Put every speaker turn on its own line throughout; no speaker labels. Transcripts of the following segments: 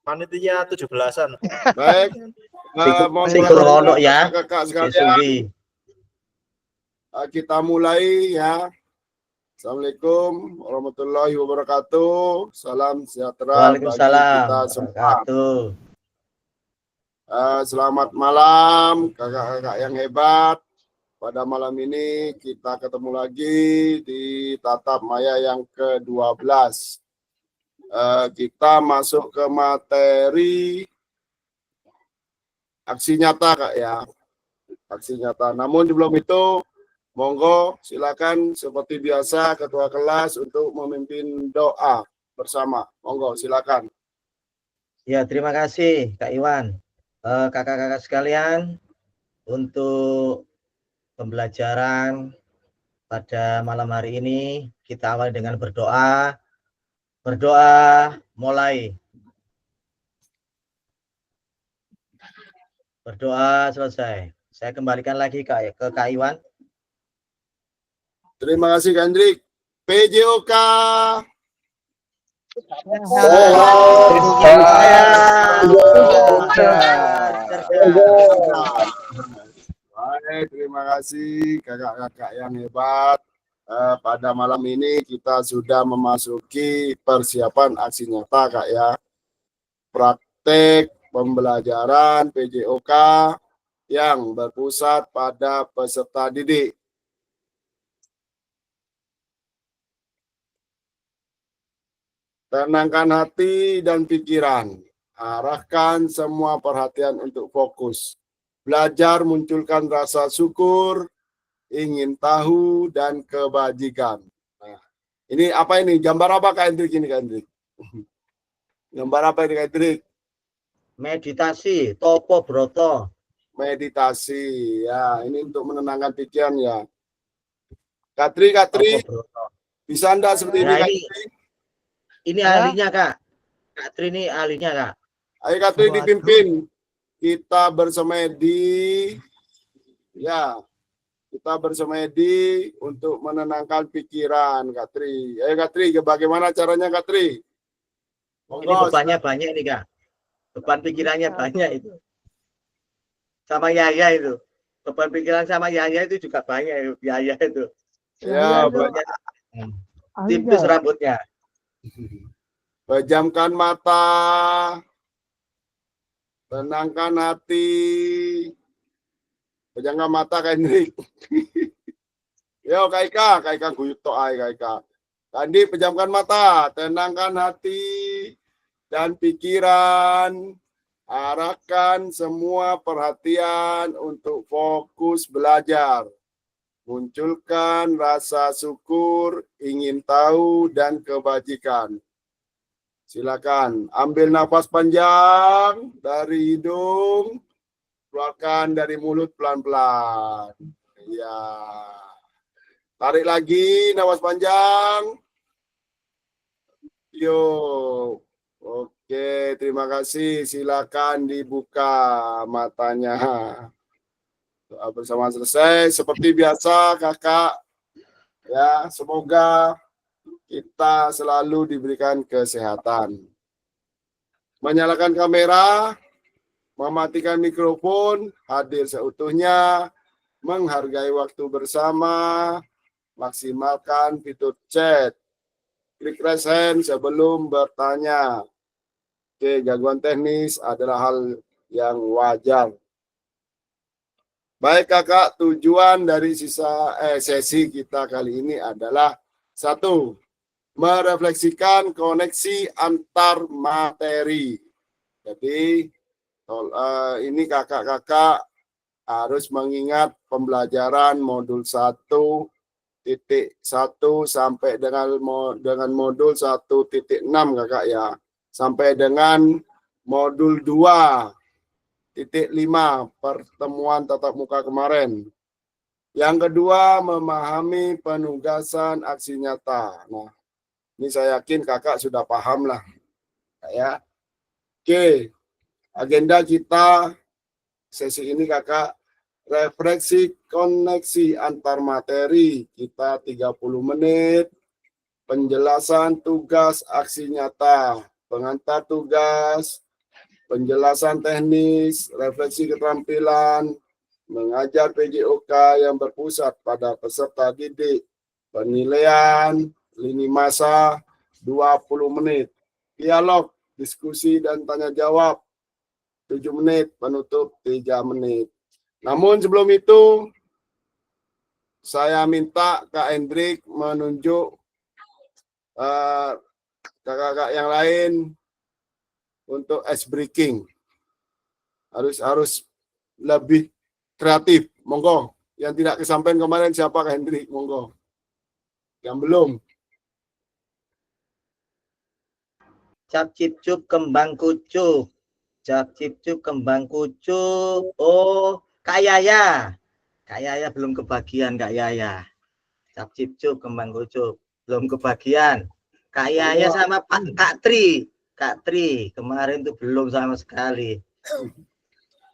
Panitia 17-an.
Baik.
Sinkrono ya.
Kakak sekalian. Kita mulai ya. Assalamualaikum warahmatullahi wabarakatuh. Salam sejahtera bagi kita semua. Selamat malam kakak-kakak yang hebat. Pada malam ini kita ketemu lagi di Tatap Maya yang ke-12. Kita masuk ke materi aksi nyata Kak ya. Aksi nyata. Namun sebelum itu monggo silakan seperti biasa ketua kelas untuk memimpin doa bersama. Monggo silakan.
Ya, terima kasih Kak Iwan. Kakak-kakak sekalian, untuk pembelajaran pada malam hari ini kita awali dengan berdoa. Berdoa mulai. Berdoa selesai. Saya kembalikan lagi ke Kak Iwan.
Terima kasih Kak Hendrik. PJOK. Baik, terima kasih kakak-kakak yang hebat. Pada malam ini kita sudah memasuki persiapan aksi nyata Kak ya. Praktek pembelajaran PJOK yang berpusat pada peserta didik. Tenangkan hati dan pikiran. Arahkan semua perhatian untuk fokus. Belajar munculkan rasa syukur, ingin tahu, dan kebajikan. Nah, ini apa ini? Gambar apa Kak Hendrik ini Kak Hendrik? Gambar apa ini Kak Hendrik?
Meditasi, topo broto.
Meditasi, ya ini untuk menenangkan pikiran ya. Katri, bisa Anda seperti ini Kak Hendrik?
Ini ahlinya Kak. Kak Tri ini ahlinya Kak.
Ayo Kak Tri dipimpin. Kita bersemedi. Ya. Kita bersemedi untuk menenangkan pikiran Kak Tri. Ayo Kak Tri, bagaimana caranya Kak Tri?
Ini bebannya banyak nih Kak. Beban pikirannya banyak itu. Sama Yaya itu. Beban pikiran sama Yaya itu juga banyak. Yaya itu.
Ya, banyak.
Tipis rambutnya.
Pejamkan mata, tenangkan hati, pejamkan mata Kak Hendrik. Yo Kak Ika guyut to'ai Kak Ika. Tadi pejamkan mata, tenangkan hati dan pikiran, arahkan semua perhatian untuk fokus belajar. Munculkan rasa syukur, ingin tahu, dan kebajikan. Silakan ambil nafas panjang dari hidung, keluarkan dari mulut pelan-pelan. Ya. Tarik lagi nafas panjang. Yo. Oke, terima kasih. Silakan dibuka matanya. Doa bersama selesai. Seperti biasa kakak, ya semoga kita selalu diberikan kesehatan. Menyalakan kamera, mematikan mikrofon, hadir seutuhnya, menghargai waktu bersama, maksimalkan fitur chat, klik raise hand sebelum bertanya. Oke, gangguan teknis adalah hal yang wajar. Baik kakak, tujuan dari sesi kita kali ini adalah 1. Merefleksikan koneksi antar materi. Jadi ini kakak-kakak harus mengingat pembelajaran modul 1.1 sampai dengan modul 1.6 kakak ya. Sampai dengan modul 2.5 pertemuan tatap muka kemarin. Yang kedua, memahami penugasan aksi nyata. Nah, ini saya yakin kakak sudah paham lah. Ya. Oke, agenda kita sesi ini kakak, refleksi koneksi antar materi. Kita 30 menit, penjelasan tugas aksi nyata. pengantar tugas, penjelasan teknis, refleksi keterampilan, mengajar PJOK yang berpusat pada peserta didik, penilaian, lini masa 20 menit, dialog, diskusi dan tanya jawab 7 menit, penutup 3 menit. Namun sebelum itu, saya minta Kak Hendrik menunjuk kakak-kakak yang lain untuk ice breaking. Harus lebih kreatif. Monggo. Yang tidak kesampaian kemarin siapa Kak Hendrik? Monggo. Yang belum.
Cap cip cup kembang kucuk. Cap cip cup kembang kucuk. Oh, Kak Yaya. Kak Yaya belum kebagian, Kak Yaya. Cap cip cup kembang kucuk. Belum kebagian. Kak Yaya sama Kak Tri. Kak Tri kemarin tuh belum sama sekali.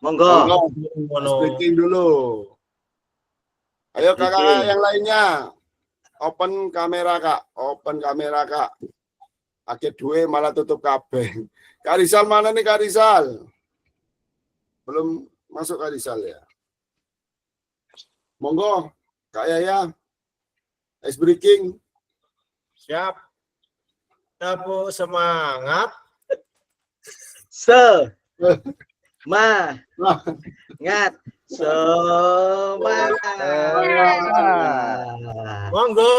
Monggo.
Ice breaking dulu. Ayo kakak yang lainnya. Open kamera Kak. Open kamera Kak. Akhir dua malah tutup kabeh. Kak Rizal mana nih Kak Rizal? Belum masuk Kak Rizal ya. Monggo, Kak Yaya. Ice breaking.
Siap. Tepuk semangat.
Nah,
Semangat.
Monggo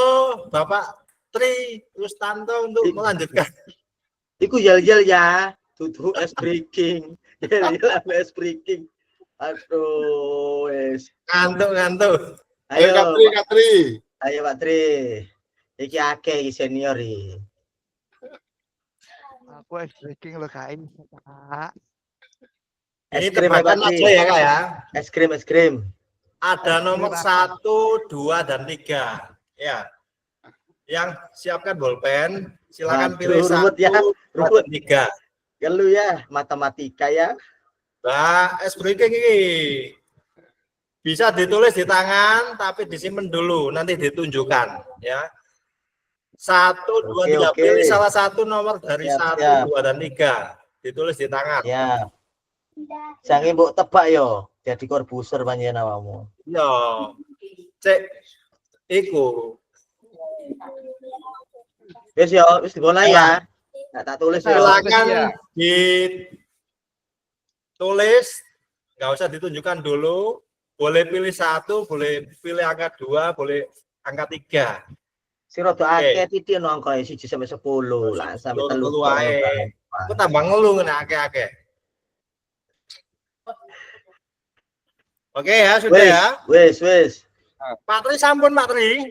Bapak Tri Rustanto untuk melanjutkan.
Iku yel-yel ya. Tutup es breaking. Yel-yel es breaking. Aduh, wes.
Ngantuk.
Ayo Kak Tri, Kak Tri.
Ayo Pak Tri. Iki akeh iki senior iki.
Aku es breaking lo Kak ini, Kak.
Ini
Es krim
tebakan
apa, Tri?
aja ya Kak ya.
Es krim.
Ada nomor 1, 2, dan 3. Ya. Yang siapkan bolpen, silakan pilih
Waduh,
1,
ya.
2, dan 3.
Gelu ya, matematika ya.
Nah, es breaking ini bisa ditulis di tangan, tapi disimpan dulu, nanti ditunjukkan. Ya. 1, 2, 3.
Oke.
Pilih salah satu nomor dari
Siap,
1, 2, dan 3. Ditulis di tangan.
Ya. Jangan mbok tebak yo. Jadi korbuser panjenengan awakmu.
Yo, cek, iku.
Wis yo, wis dimulai ya. Nah, tak tulis yo.
Silakan ditulis, nggak usah ditunjukkan dulu. Boleh pilih 1, boleh pilih angka 2, boleh angka 3.
Si rada akeh titik no angka 1 sampai 10 lah sampai 3.
Aku tambah ngeluh nek akeh-akeh. Oke ya, sudah ya.
Wis.
Pak Tri sampun, Pak Tri.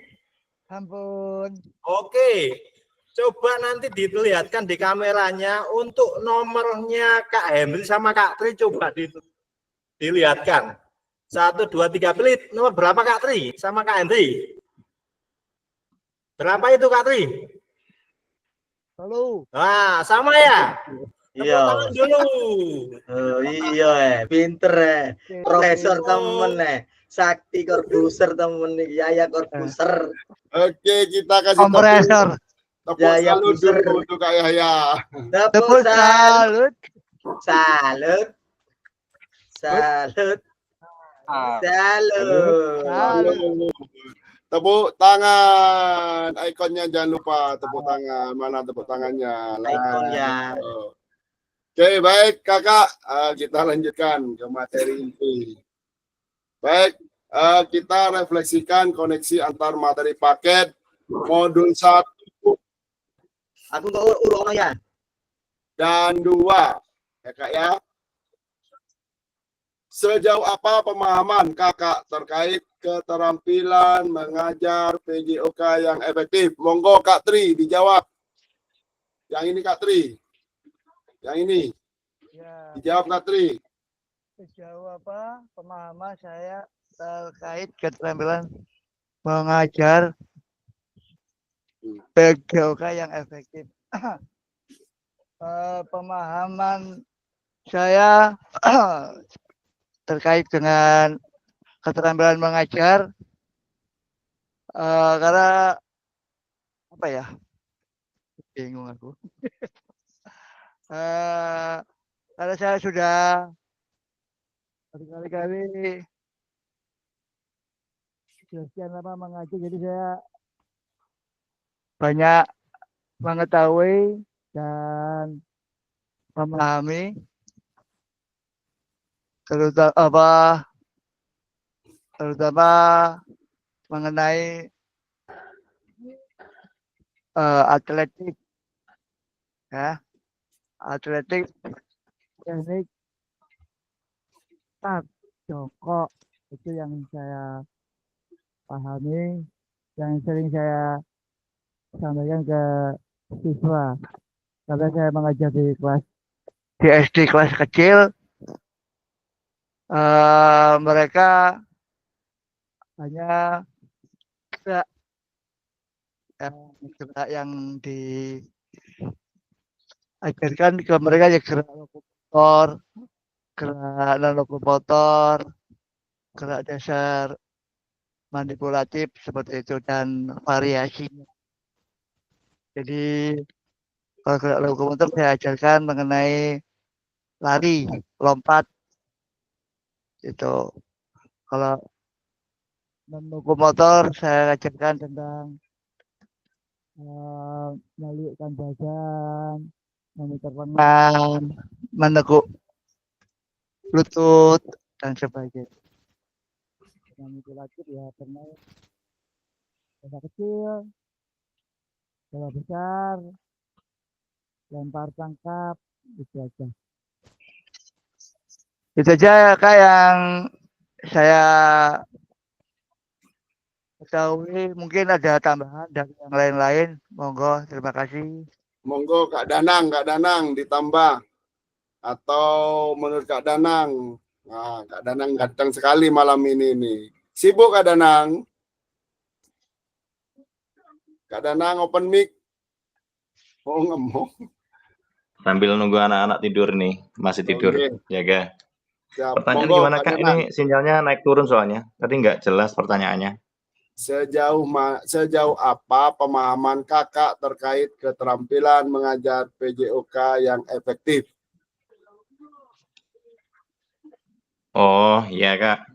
Ampun.
Oke. Coba nanti dilihatkan di kameranya untuk nomornya Kak Henry sama Kak Tri, coba dilihatkan. 1, 2, 3, pilih nomor berapa Kak Tri sama Kak Henry? Berapa itu Kak Tri?
Halo.
Nah, sama ya?
Iya.
Tangan dulu.
Oh, iya pinter Profesor temen Sakti korbuser temen Yaya korbuser.
Oke, kita kasih
Kompresor.
tepuk
Yaya
salut
buser.
dulu untuk Kak Yahya.
Tepuk salut.
Salut.
Salut.
Tepuk tangan. Ikonnya jangan lupa tepuk tangan. Mana tepuk tangannya?
Ikonnya.
Oke, baik Kakak. Kita lanjutkan ke materi inti. Baik, kita refleksikan koneksi antar materi paket modul 1
Aku nggak urut ya.
dan 2. Ya Kak ya. Sejauh apa pemahaman Kakak terkait keterampilan mengajar PJOK yang efektif? Monggo Kak Tri dijawab. Yang ini Kak Tri. Yang ini.
Ya,
Dijawab Kak Tri.
sejauh apa pemahaman saya terkait keterampilan mengajar PJOK yang efektif? Pemahaman saya terkait dengan keterampilan mengajar karena apa ya? Bingung aku. Karena saya sudah berkali-kali sekian lama mengaji, jadi saya banyak mengetahui dan memahami terutama mengenai atletik, ya, atletik, teknik, tak, jongkok, itu yang saya pahami, yang sering saya sampaikan ke siswa. Karena saya mengajar di SD kelas kecil, mereka hanya gerak, gerak yang diajarkan ke mereka ya gerak lokomotor, gerak non lokomotor, gerak dasar manipulatif seperti itu dan variasinya. Jadi kalau gerak lokomotor saya ajarkan mengenai lari, lompat, itu. Kalau non lokomotor saya ajarkan tentang menalikkan badan, memutar lengan, menekuk lutut dan sebagainya. Manipulatif ya pernah bola kecil, bola besar, lempar tangkap, itu aja. Itu aja Kak yang saya ketahui. Mungkin ada tambahan dari yang lain-lain. Monggo, terima kasih.
Monggo Kak Danang ditambah. Atau menurut Kak Danang, nah, Kak Danang ganteng sekali malam ini nih. Sibuk Kak Danang? Kak Danang open mic. Oh ngomong.
Sambil nunggu anak-anak tidur nih, masih tidur,
Oke.
jaga.
Siap.
Pertanyaan
Monggo,
gimana Kak?
Danang.
Ini sinyalnya naik turun soalnya. Tadi nggak jelas pertanyaannya.
Sejauh apa pemahaman Kakak terkait keterampilan mengajar PJOK yang efektif?
Oh iya Kak.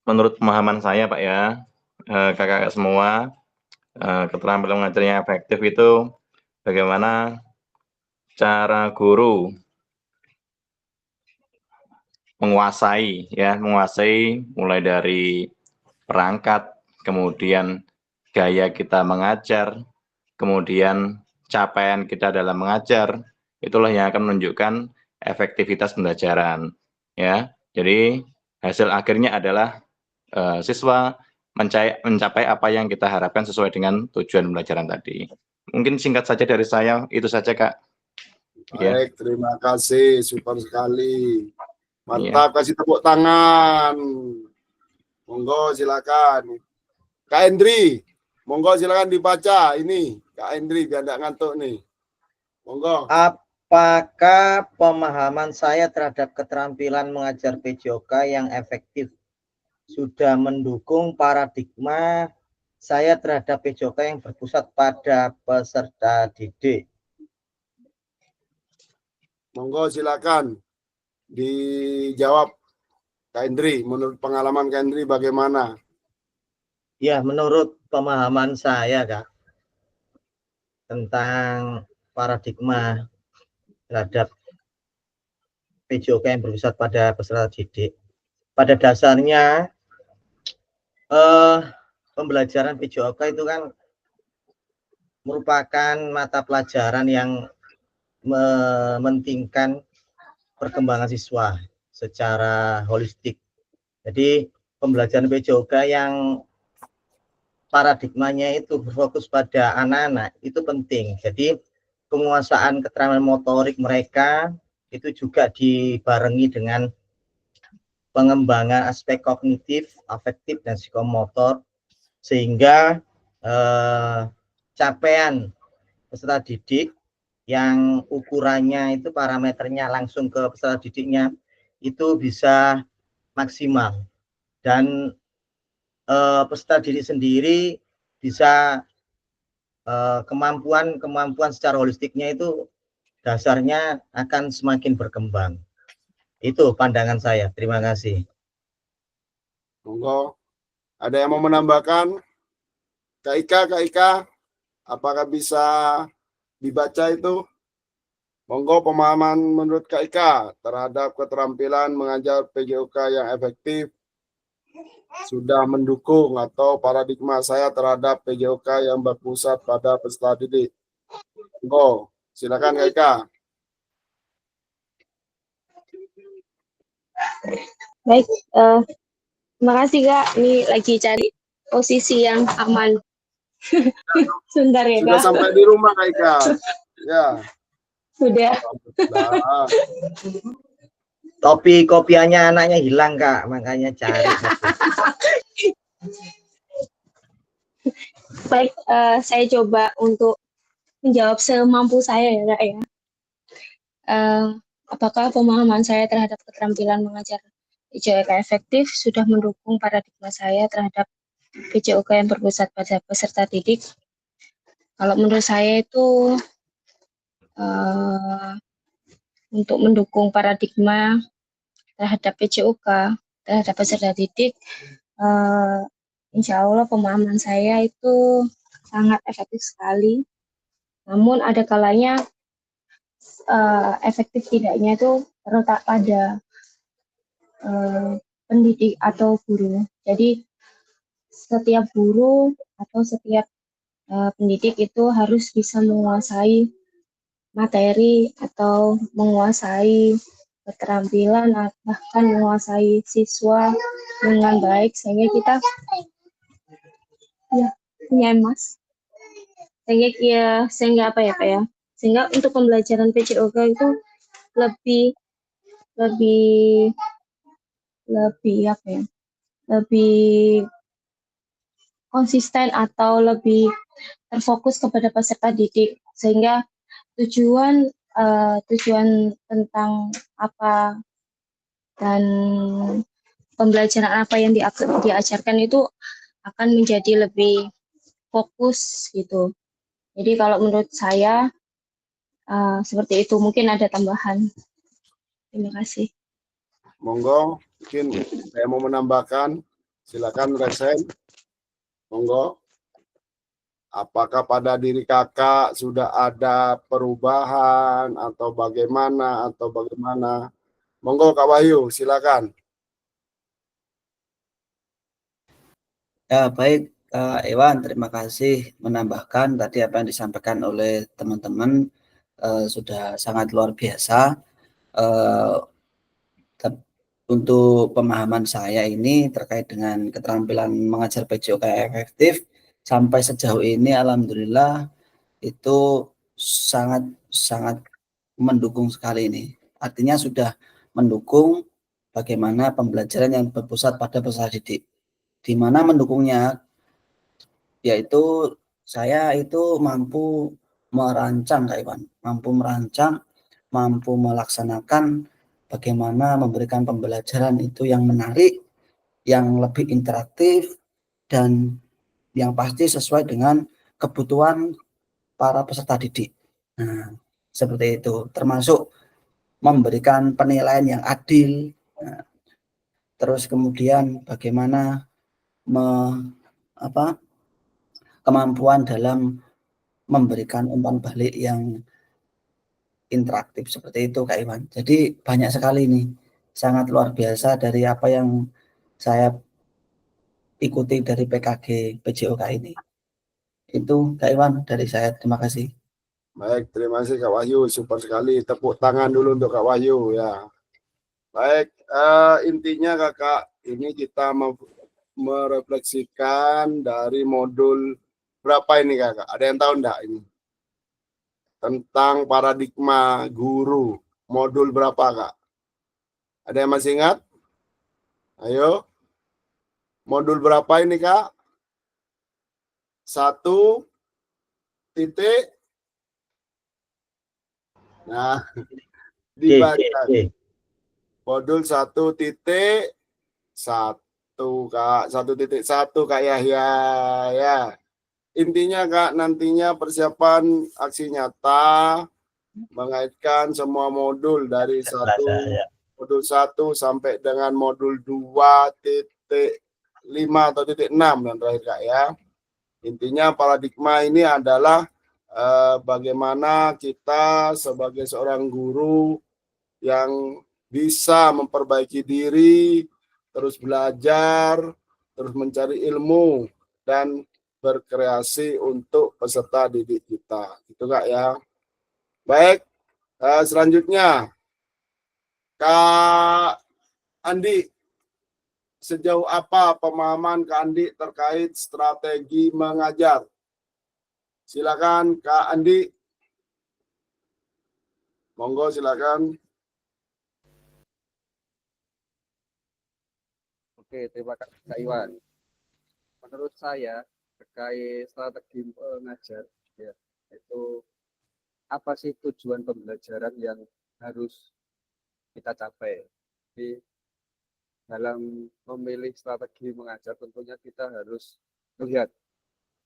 Menurut pemahaman saya Pak ya, kakak-kakak semua, keterampilan mengajar yang efektif itu bagaimana cara guru menguasai mulai dari perangkat, kemudian gaya kita mengajar, kemudian capaian kita dalam mengajar, itulah yang akan menunjukkan efektivitas pembelajaran. Ya, jadi hasil akhirnya adalah siswa mencapai apa yang kita harapkan sesuai dengan tujuan pembelajaran tadi. Mungkin singkat saja dari saya, itu saja Kak.
Baik, terima kasih, super sekali. Mantap,
Ya.
kasih tepuk tangan. Monggo silakan. Kak Hendri, monggo silakan dibaca ini. Kak Hendri biar nggak ngantuk nih. Monggo.
Apakah pemahaman saya terhadap keterampilan mengajar PJOK yang efektif sudah mendukung paradigma saya terhadap PJOK yang berpusat pada peserta didik?
Monggo silakan dijawab Kak Hendri. Menurut pengalaman Kak Hendri bagaimana?
Ya, menurut pemahaman saya Kak tentang paradigma terhadap PJOK yang berpusat pada peserta didik, pada dasarnya pembelajaran PJOK itu kan merupakan mata pelajaran yang mementingkan perkembangan siswa secara holistik. Jadi pembelajaran PJOK yang paradigmanya itu berfokus pada anak-anak itu penting. Jadi penguasaan keterampilan motorik mereka itu juga dibarengi dengan pengembangan aspek kognitif, afektif, dan psikomotor sehingga capaian peserta didik yang ukurannya itu parameternya langsung ke peserta didiknya itu bisa maksimal dan peserta didik sendiri bisa kemampuan secara holistiknya itu dasarnya akan semakin berkembang. Itu pandangan saya. Terima kasih.
Monggo. Ada yang mau menambahkan? Kak Ika, apakah bisa dibaca itu? Monggo pemahaman menurut Kak Ika terhadap keterampilan mengajar PJOK yang efektif sudah mendukung atau paradigma saya terhadap PJOK yang berpusat pada peserta didik. Monggo, silakan Kak Ika.
Baik, terima kasih Kak. Ini lagi cari posisi yang aman. Sebentar ya
Sudah
Kak.
sampai di rumah Kak Ika. Ya.
Sudah.
Alhamdulillah.
Topi kopiannya anaknya hilang Kak, makanya cari.
Baik, saya coba untuk menjawab semampu saya ya Kak ya. Apakah pemahaman saya terhadap keterampilan mengajar PJOK efektif sudah mendukung paradigma saya terhadap PJOK yang berpusat pada peserta didik? Kalau menurut saya itu untuk mendukung paradigma terhadap PJOK, terhadap peserta didik, insya Allah pemahaman saya itu sangat efektif sekali. Namun ada kalanya efektif tidaknya itu terletak pada pendidik atau guru. Jadi setiap guru atau setiap pendidik itu harus bisa menguasai materi atau menguasai keterampilan, bahkan menguasai siswa dengan baik sehingga kita ya punya emas. Sehingga apa ya Pak ya? Sehingga untuk pembelajaran PJOK itu lebih apa ya? Lebih konsisten atau lebih terfokus kepada peserta didik sehingga tujuan tentang apa dan pembelajaran apa yang diajarkan itu akan menjadi lebih fokus gitu. Jadi kalau menurut saya seperti itu, mungkin ada tambahan. Terima kasih.
Monggo, mungkin saya mau menambahkan. Silakan Resen. Monggo. Apakah pada diri kakak sudah ada perubahan atau bagaimana Monggo Kak Wahyu, silakan.
Ya, baik, Kak Ewan, terima kasih menambahkan tadi apa yang disampaikan oleh teman-teman sudah sangat luar biasa. Untuk pemahaman saya ini terkait dengan keterampilan mengajar PJOK efektif sampai sejauh ini alhamdulillah itu sangat mendukung sekali ini. Artinya sudah mendukung bagaimana pembelajaran yang berpusat pada peserta didik. Di mana mendukungnya yaitu saya itu mampu merancang Kak Iwan, mampu melaksanakan bagaimana memberikan pembelajaran itu yang menarik, yang lebih interaktif, dan yang pasti sesuai dengan kebutuhan para peserta didik. Nah, seperti itu, termasuk memberikan penilaian yang adil, terus kemudian bagaimana kemampuan dalam memberikan umpan balik yang interaktif seperti itu Kak Iwan. Jadi banyak sekali nih, sangat luar biasa dari apa yang saya ikuti dari PKG PJOK ini. Itu Kak Iwan dari saya, terima kasih.
Baik, terima kasih Kak Wahyu, super sekali. Tepuk tangan dulu untuk Kak Wahyu ya. Baik, intinya kakak ini kita merefleksikan dari modul berapa ini kakak? Ada yang tahu enggak ini? Tentang paradigma guru. Modul berapa kak? Ada yang masih ingat? Ayo. Modul berapa ini kak? 1 titik. Nah, dibaca. Modul 1 titik 1 kak. 1.1 Kak Yahya ya. intinya Kak, nantinya persiapan aksi nyata mengaitkan semua modul dari modul 1 sampai dengan modul 2.5 atau titik 6 yang terakhir Kak ya. Intinya paradigma ini adalah bagaimana kita sebagai seorang guru yang bisa memperbaiki diri, terus belajar, terus mencari ilmu, dan berkreasi untuk peserta didik kita. Itu Kak ya. Baik, selanjutnya Kak Andi, sejauh apa pemahaman Kak Andi terkait strategi mengajar? Silakan Kak Andi. Monggo silakan.
Oke, terima kasih Kak Iwan. Menurut saya terkait strategi mengajar, ya, itu apa sih tujuan pembelajaran yang harus kita capai? Jadi dalam memilih strategi mengajar tentunya kita harus melihat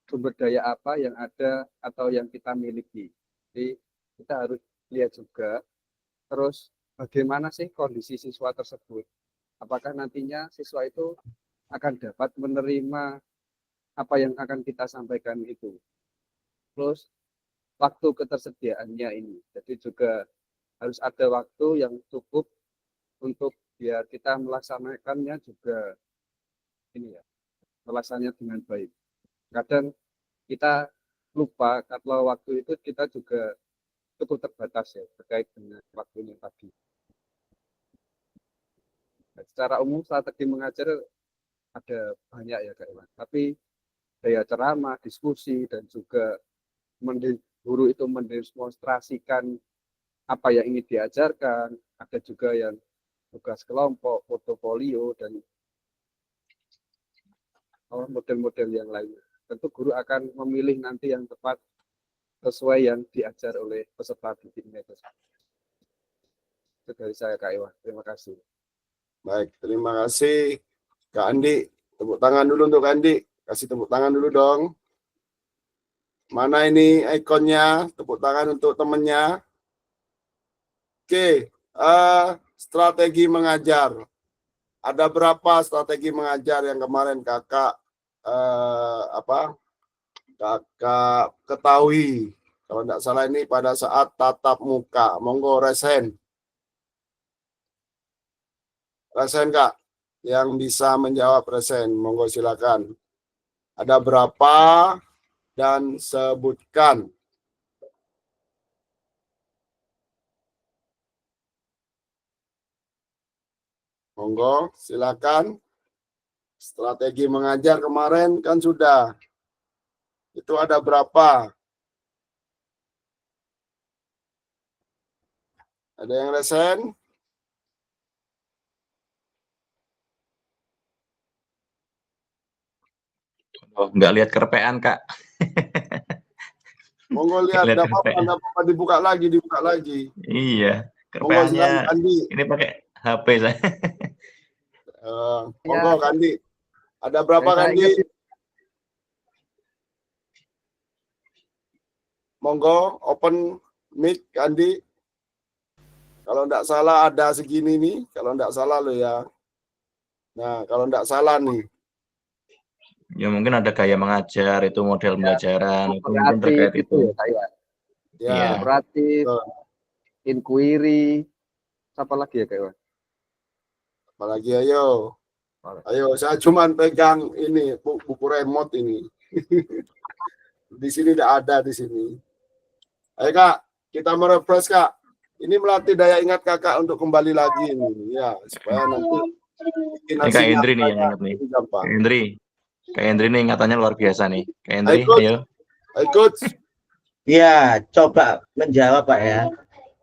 sumber daya apa yang ada atau yang kita miliki. Jadi kita harus lihat juga terus bagaimana sih kondisi siswa tersebut. Apakah nantinya siswa itu akan dapat menerima apa yang akan kita sampaikan itu. Terus waktu ketersediaannya ini. Jadi juga harus ada waktu yang cukup untuk biar kita melaksanakannya juga ini ya, melaksanakannya dengan baik. Kadang kita lupa kalau waktu itu kita juga cukup terbatas ya terkait dengan waktunya tadi. Nah, secara umum strategi mengajar ada banyak ya Kak Iwan. Tapi daya ceramah, diskusi, dan juga guru itu mendemonstrasikan apa yang ingin diajarkan. Ada juga yang tugas kelompok, portofolio, dan model-model yang lainnya. Tentu guru akan memilih nanti yang tepat sesuai yang diajar oleh peserta didiknya. Itu dari saya Kak Iwan. Terima kasih.
Baik, terima kasih Kak Andi. Tepuk tangan dulu untuk Kak Andi. Kasih tepuk tangan dulu dong. Mana ini ikonnya? Tepuk tangan untuk temennya. Oke, strategi mengajar. Ada berapa strategi mengajar yang kemarin kakak kakak ketahui? Kalau tidak salah ini pada saat tatap muka. Monggo resen. Resen Kak, yang bisa menjawab resen. Monggo silakan. Ada berapa dan sebutkan. Monggo, silakan. Strategi mengajar kemarin kan sudah. Itu ada berapa? Ada yang resen?
Oh, nggak lihat kerpean, Kak.
Monggo lihat,
Lihat
enggak apa-apa, dibuka lagi.
Iya,
Monggo silakan
kerpeannya
Andi.
ini pakai HP saya.
Monggo Kandi. Ada berapa Kandi? Monggo open mic Kandi. Kalau enggak salah ada segini nih, kalau enggak salah lo ya. Nah, kalau enggak salah nih.
Ya mungkin ada gaya mengajar, itu model pembelajaran, itu mungkin terkait itu.
Ya,
kooperatif, inquiry, apa lagi ya Kak Iwan?
Apalagi ayo. Ayo, saya cuma pegang ini buku remote ini. Di sini tidak ada di sini. Ayo Kak, kita merefresh Kak. Ini melatih daya ingat Kakak untuk kembali lagi ini ya, supaya nanti
ini Kak Hendri nih yang ingat nih. Kak Hendri nih ingatannya luar biasa nih. Kak Hendri, ayo.
Ikut.
Ya, coba menjawab Pak ya.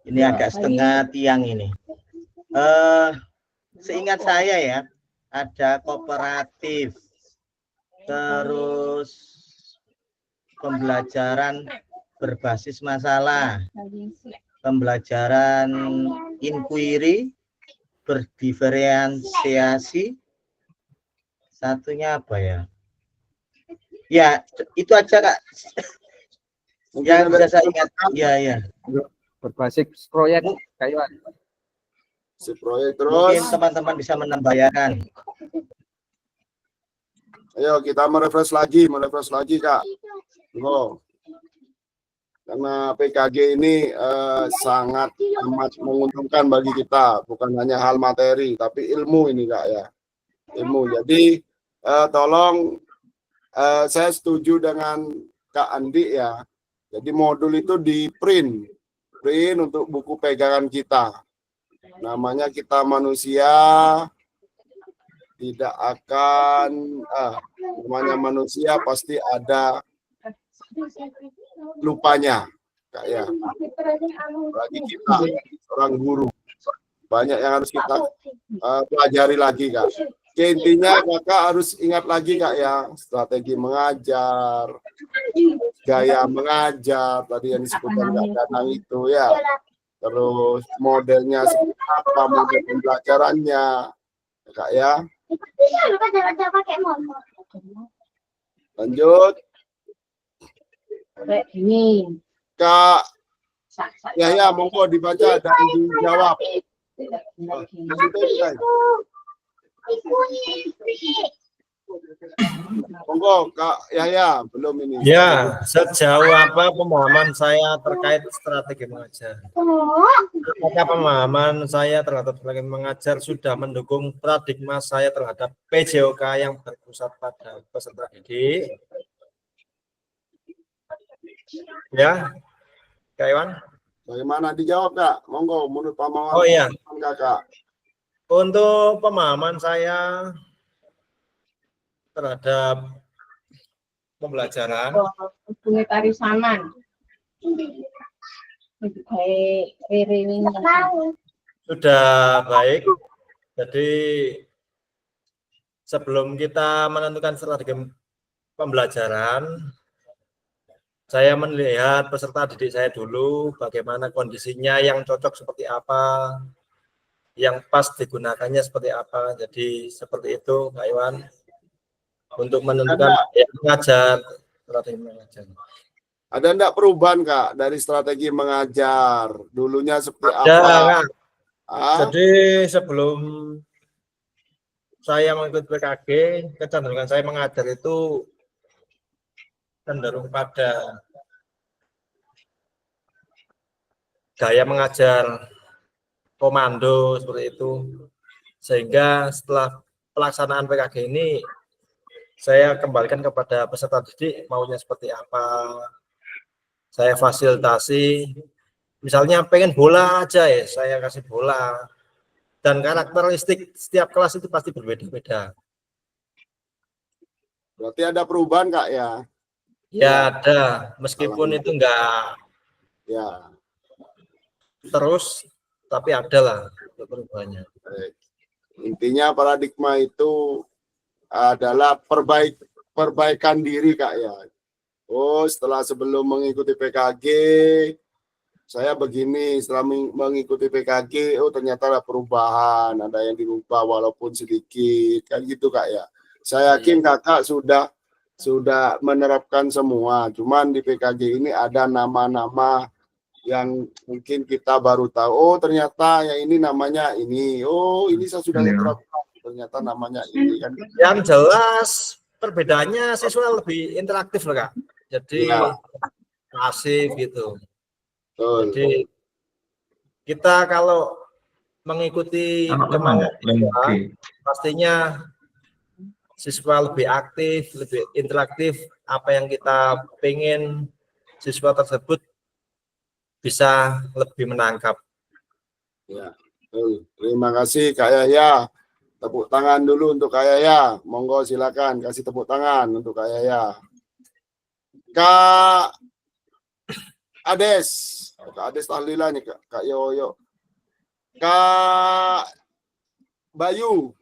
Ini agak setengah tiang ini. Seingat saya ya, ada kooperatif, terus pembelajaran berbasis masalah, pembelajaran inquiry, berdiferensiasi, satunya apa ya? Ya, itu aja Kak
Mungkin
yang
ada
bisa saya ingat. Iya, iya.
Berbasis proyek Kak Iwan.
si proyek
Mungkin
terus.
teman-teman bisa menambahkan.
Ayo kita merefresh lagi Kak. Oh. Karena PKG ini sangat amat menguntungkan bagi kita, bukan hanya hal materi, tapi ilmu ini Kak ya. Ilmu. Jadi tolong saya setuju dengan Kak Andi ya. Jadi modul itu di print untuk buku pegangan kita. Namanya Kita Manusia tidak akan namanya manusia pasti ada lupanya Kak ya. Bagi kita seorang guru banyak yang harus kita pelajari lagi Kak. Oke, intinya Kakak harus ingat lagi Kak ya, strategi mengajar, gaya mengajar tadi yang disebutkan Kak Danang itu ya. Terus modelnya seperti apa, model pembelajarannya Kak ya. Lanjut Kak ya monggo dibaca dan dijawab. Monggo Kak Yahya, belum ini.
Ya, sejauh apa pemahaman saya terkait strategi mengajar? Apakah pemahaman saya terhadap strategi mengajar sudah mendukung paradigma saya terhadap PJOK yang berpusat pada peserta didik? Ya, Kak Iwan?
Bagaimana dijawab Kak? Monggo menurut pemahaman
Oh iya,
Kakak.
untuk pemahaman saya terhadap pembelajaran sudah baik. Jadi sebelum kita menentukan strategi pembelajaran, saya melihat peserta didik saya dulu, bagaimana kondisinya, yang cocok seperti apa, yang pas digunakannya seperti apa. Jadi seperti itu Pak Iwan, untuk menentukan yang mengajar, strategi mengajar.
Ada enggak perubahan Kak dari strategi mengajar? Dulunya seperti
Ada,
apa?
Kak. Jadi sebelum saya mengikuti PKG, kecenderungan saya mengajar itu cenderung pada gaya mengajar komando seperti itu. Sehingga setelah pelaksanaan PKG ini, saya kembalikan kepada peserta didik maunya seperti apa. Saya fasilitasi, misalnya pengen bola aja ya, saya kasih bola. Dan karakteristik setiap kelas itu pasti berbeda-beda.
Berarti ada perubahan Kak ya?
Ya ada, meskipun itu enggak
Ya.
terus, tapi ada lah perubahannya.
Baik. Intinya paradigma itu adalah perbaikan diri Kak ya. Oh, setelah sebelum mengikuti PKG, saya begini, setelah mengikuti PKG, oh ternyata ada perubahan, ada yang dirubah walaupun sedikit, kan gitu Kak ya. Saya yakin Kakak sudah menerapkan semua, cuman di PKG ini ada nama-nama yang mungkin kita baru tahu, oh ternyata yang ini namanya ini, oh ini saya sudah terapkan, ternyata namanya ini kan.
Yang jelas perbedaannya siswa lebih interaktif loh Kak. Jadi pasif gitu.
Betul.
Jadi kita kalau mengikuti kemauan siswa, pastinya siswa lebih aktif, lebih interaktif. Apa yang kita pengen siswa tersebut bisa lebih menangkap.
Ya, betul. Terima kasih Kak Yahya. Tepuk tangan dulu untuk Kak Yahya. Monggo silakan kasih tepuk tangan untuk Kak Yahya. Kak Ades. Kak Ades tahlila nih Kak Yoyo. Kak Bayu.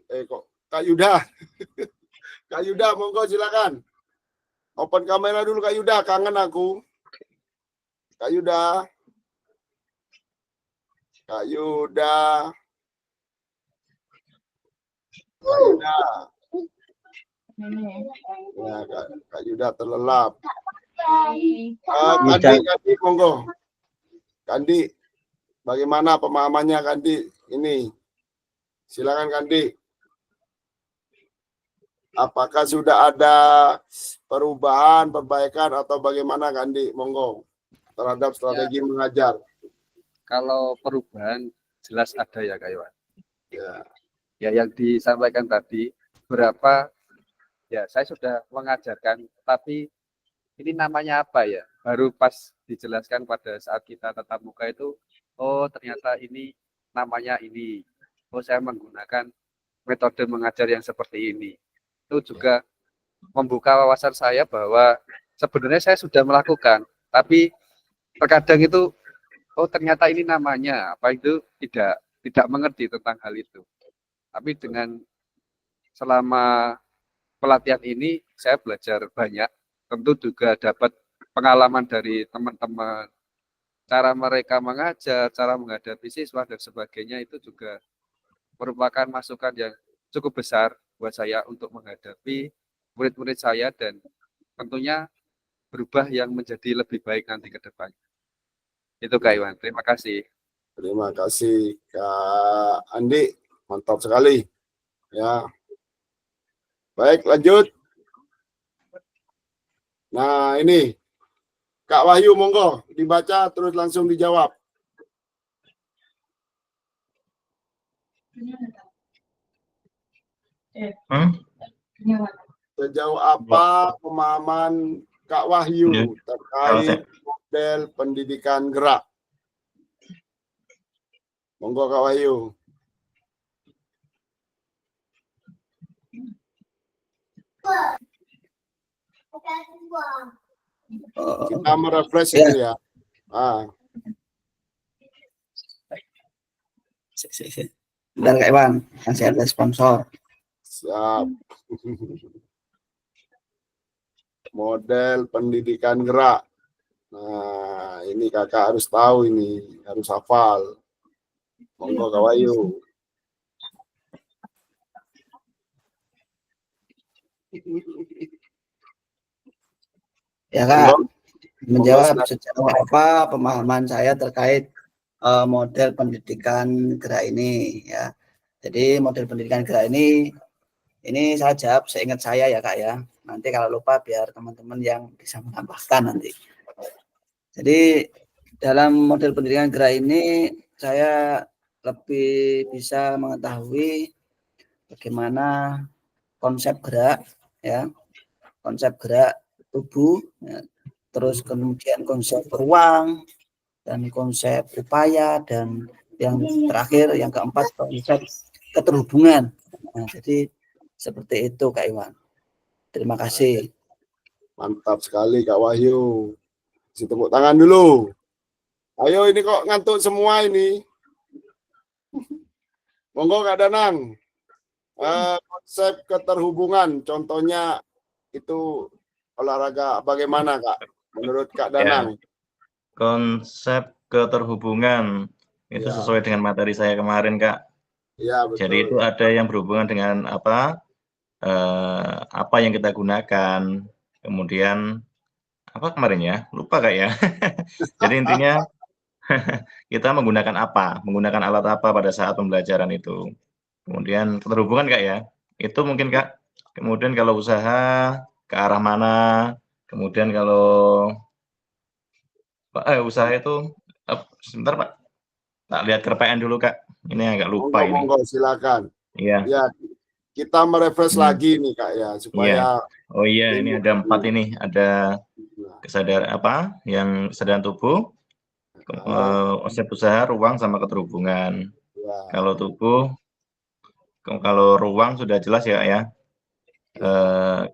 Kak Yuda. Kak Yuda monggo silakan. Open kamera dulu Kak Yuda, kangen aku. Kak Yuda. Kak Yuda. Kak Yuda. Ya, Kak Yuda terlelap.
Yuda.
Kandi, monggo. Kandi, bagaimana pemahamannya Kandi ini? Silakan Kandi. Apakah sudah ada perubahan, perbaikan atau bagaimana Kandi? Monggo terhadap strategi mengajar.
Kalau perubahan jelas ada ya Kak Iwan.
Ya.
Ya yang disampaikan tadi berapa ya saya sudah mengajarkan, tapi ini namanya apa ya? Baru pas dijelaskan pada saat kita tatap muka itu, oh ternyata ini namanya ini. Oh saya menggunakan metode mengajar yang seperti ini. Itu juga membuka wawasan saya bahwa sebenarnya saya sudah melakukan, tapi terkadang itu oh ternyata ini namanya apa, itu tidak mengerti tentang hal itu. Tapi dengan selama pelatihan ini saya belajar banyak, tentu juga dapat pengalaman dari teman-teman, cara mereka mengajar, cara menghadapi siswa dan sebagainya, itu juga merupakan masukan yang cukup besar buat saya untuk menghadapi murid-murid saya dan tentunya berubah yang menjadi lebih baik nanti ke depan. Itu Kak Iwan, terima kasih.
Terima kasih Kak Andi, mantap sekali. Ya. Baik, lanjut. Nah, ini Kak Wahyu, monggo dibaca terus langsung dijawab. Sejauh apa pemahaman Kak Wahyu terkait model pendidikan gerak? Monggo Kak Wahyu. Kita merefresh itu ya.
Bentar Kak Iwan, masih ada sponsor.
Siap. Model pendidikan gerak. Nah, ini kakak harus tahu ini, harus hafal. Monggo Kak Wahyu.
Ya Kak, menjawab sejauh apa pemahaman saya terkait model pendidikan gerak ini ya. Jadi model pendidikan gerak ini saya jawab seingat saya ya Kak ya. Nanti kalau lupa biar teman-teman yang bisa menambahkan nanti. Jadi dalam model pendidikan gerak ini saya lebih bisa mengetahui bagaimana konsep gerak ya, konsep gerak tubuh ya. Terus kemudian konsep ruang dan konsep upaya, dan yang terakhir yang keempat konsep keterhubungan. Nah, jadi seperti itu Kak Iwan. Terima kasih.
Mantap sekali Kak Wahyu. Kasih tepuk tangan dulu. Ayo, ini kok ngantuk semua ini. Monggo Kak Danang. Konsep keterhubungan, contohnya itu olahraga bagaimana Kak? Menurut Kak Danang.
Ya, konsep keterhubungan itu sesuai dengan materi saya kemarin Kak.
Ya, betul.
Jadi itu ada yang berhubungan dengan apa yang kita gunakan, kemudian apa kemarin ya, lupa Kak ya. Jadi intinya kita menggunakan alat apa pada saat pembelajaran itu. Kemudian keterhubungan Kak ya, itu mungkin Kak. Kemudian kalau usaha ke arah mana, kemudian kalau usaha itu sebentar Pak, tak lihat kerpaan dulu Kak. Ini agak lupa ini.
Monggo silakan.
Iya.
Ya, kita merefresh lagi nih Kak ya, supaya.
Oh iya, ini ada 4 ini, ada kesadaran yang kesadaran tubuh, konsep usaha, ruang, sama keterhubungan.
Ya.
Kalau tubuh, kalau ruang sudah jelas ya, ke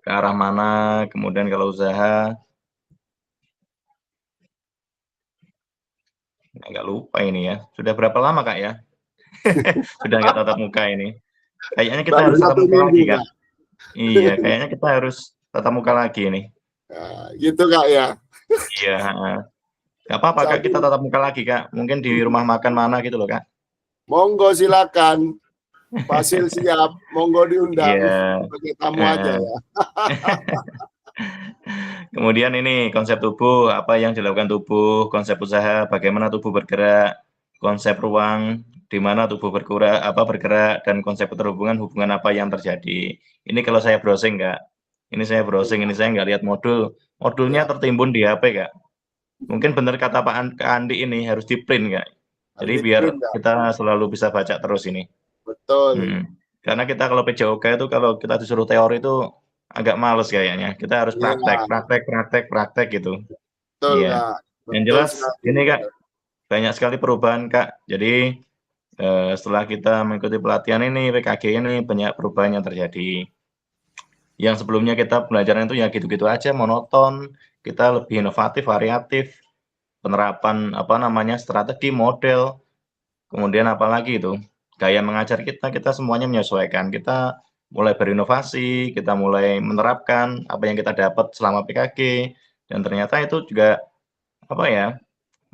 arah mana, kemudian kalau usaha, agak lupa ini ya. Sudah berapa lama Kak ya? Sudah nggak tatap muka ini. Kayaknya kita harus tatap muka lagi Kak. Iya, kayaknya kita harus tatap muka lagi nih.
Gitu Kak ya.
Iya. Gak apa-apa Kak, kita tatap muka lagi Kak. Mungkin di rumah makan mana gitu loh Kak.
Monggo silakan. Fasil siap, monggo diundang
Iya.
sebagai tamu aja ya.
Kemudian ini konsep tubuh, apa yang dilakukan tubuh, konsep usaha, bagaimana tubuh bergerak, konsep ruang, di mana tubuh bergerak, dan konsep keterhubungan, hubungan apa yang terjadi. Ini kalau saya browsing, Kak. Ini saya browsing, ini saya nggak lihat modul. Modulnya
Ya.
tertimbun di HP, Kak. Mungkin benar kata Kak Andi ini harus di-print, Kak. Jadi
Harus
biar
di-print, Kak.
kita selalu bisa baca terus ini.
Betul.
Karena kita kalau PJOK itu kalau kita disuruh teori itu agak males kayaknya. Kita harus
Iya,
praktek gitu.
betul,
Iya.
Kak.
Yang
Betul
jelas
sekali.
ini Kak, banyak sekali perubahan Kak. Jadi setelah kita mengikuti pelatihan ini, PKG ini banyak perubahan yang terjadi. Yang sebelumnya kita pelajaran itu ya gitu-gitu aja, monoton. Kita lebih inovatif, variatif, penerapan apa namanya strategi, model, kemudian apalagi itu gaya mengajar kita semuanya menyesuaikan. Kita mulai berinovasi, kita mulai menerapkan apa yang kita dapat selama PKG, dan ternyata itu juga apa ya,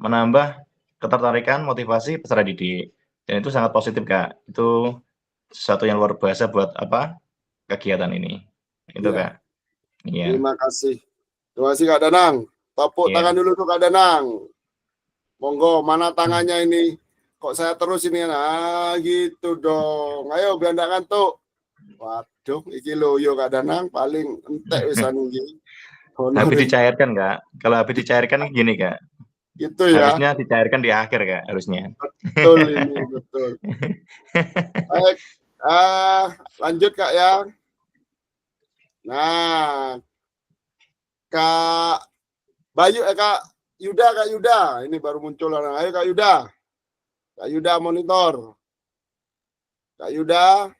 menambah ketertarikan, motivasi peserta didik. Dan itu sangat positif, Kak. Itu sesuatu yang luar biasa buat apa, kegiatan ini. Itu,
Iya.
Kak. Iya.
Terima kasih. Terima kasih Kak Danang. Tepuk
Iya.
tangan dulu tuh Kak Danang. Monggo, mana tangannya ini? Kok saya terus ini? Nah, gitu dong. Ayo, biar nggak ngantuk. Waduh, iki loyo Kak Danang paling entek wisan iki.
Habis dicairkan, Kak. Kalau habis dicairkan gini, Kak.
Gitu ya.
Harusnya dicairkan di akhir, Kak, harusnya.
Betul ini, betul. Baik, lanjut Kak ya. Nah, Kak Bayu, Kak Yuda, ini baru muncul orang. Ayo Kak Yuda monitor. Kak Yuda.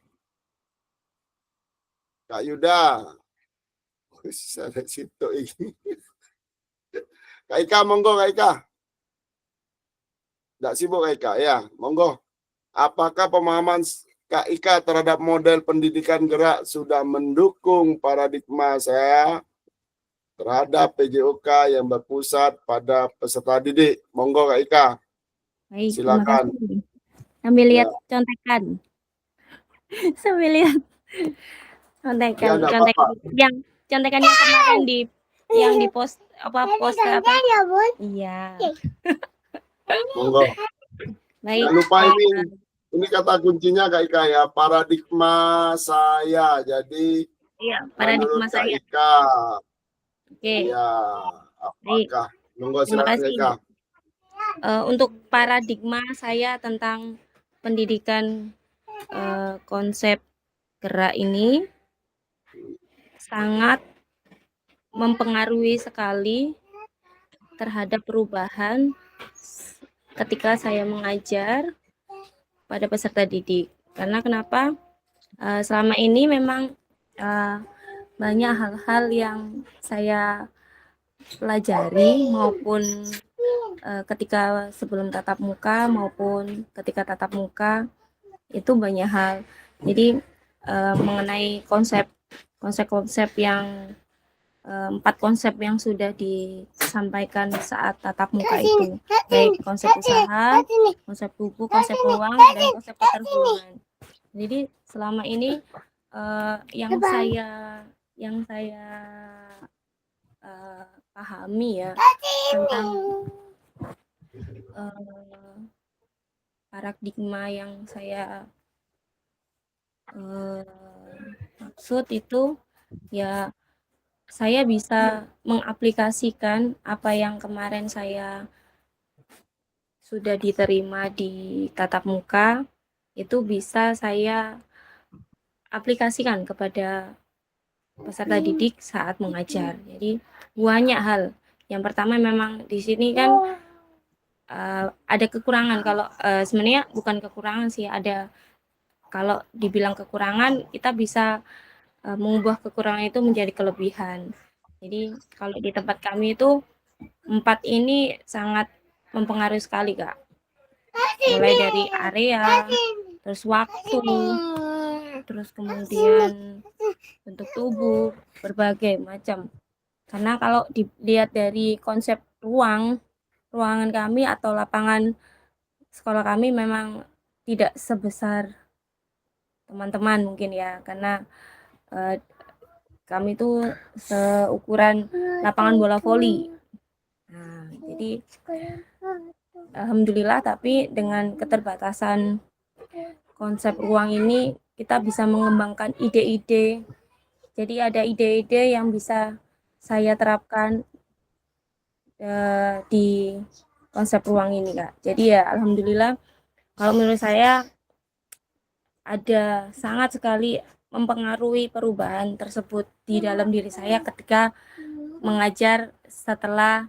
Ada situ ini. Kak Ika, monggo Kak Ika. Nggak sibuk Kak Ika, ya, monggo. Apakah pemahaman Kak Ika terhadap model pendidikan gerak sudah mendukung paradigma saya terhadap PJOK yang berpusat pada peserta didik? Monggo Kak Ika.
Baik,
Silakan.
terima kasih. Sambil lihat contekan. Sambil lihat contekan,
Ya, nggak
contekan
apa-apa.
yang contekan yang kemarin di post apa? Iya.
Monggo.
Baik.
Jangan lupa ini kata kuncinya Kak Ika ya, paradigma saya. Jadi
Iya, paradigma
menurut Kak
saya.
Ika.
Oke.
Ya, apakah? Monggo
Terima
silakan
kasih.
Kak Ika.
Untuk paradigma saya tentang pendidikan konsep gerak ini sangat mempengaruhi sekali terhadap perubahan ketika saya mengajar pada peserta didik. Karena kenapa? Selama ini memang banyak hal-hal yang saya pelajari maupun ketika sebelum tatap muka maupun ketika tatap muka itu banyak hal. Jadi mengenai konsep-konsep yang 4 konsep yang sudah disampaikan saat tatap muka itu, baik konsep usaha, konsep tubuh, konsep ruang, dan konsep keterhubungan. Jadi selama ini yang saya pahami ya tentang paradigma yang saya maksud itu ya, saya bisa mengaplikasikan apa yang kemarin saya sudah diterima di tatap muka, itu bisa saya aplikasikan kepada peserta didik saat mengajar. Jadi banyak hal. Yang pertama memang di sini kan ada kekurangan. Kalau sebenarnya bukan kekurangan sih, ada, kalau dibilang kekurangan kita bisa mengubah kekurangan itu menjadi kelebihan. Jadi kalau di tempat kami itu 4 ini sangat mempengaruhi sekali, Kak. Mulai dari area, terus waktu, terus kemudian bentuk tubuh, berbagai macam. Karena kalau dilihat dari konsep ruangan kami atau lapangan sekolah kami memang tidak sebesar teman-teman mungkin ya, karena kami tuh seukuran lapangan bola voli. Nah, jadi alhamdulillah, tapi dengan keterbatasan konsep ruang ini kita bisa mengembangkan ide-ide. Jadi ada ide-ide yang bisa saya terapkan di konsep ruang ini, Kak. Jadi ya alhamdulillah, kalau menurut saya ada sangat sekali mempengaruhi perubahan tersebut di dalam diri saya ketika mengajar setelah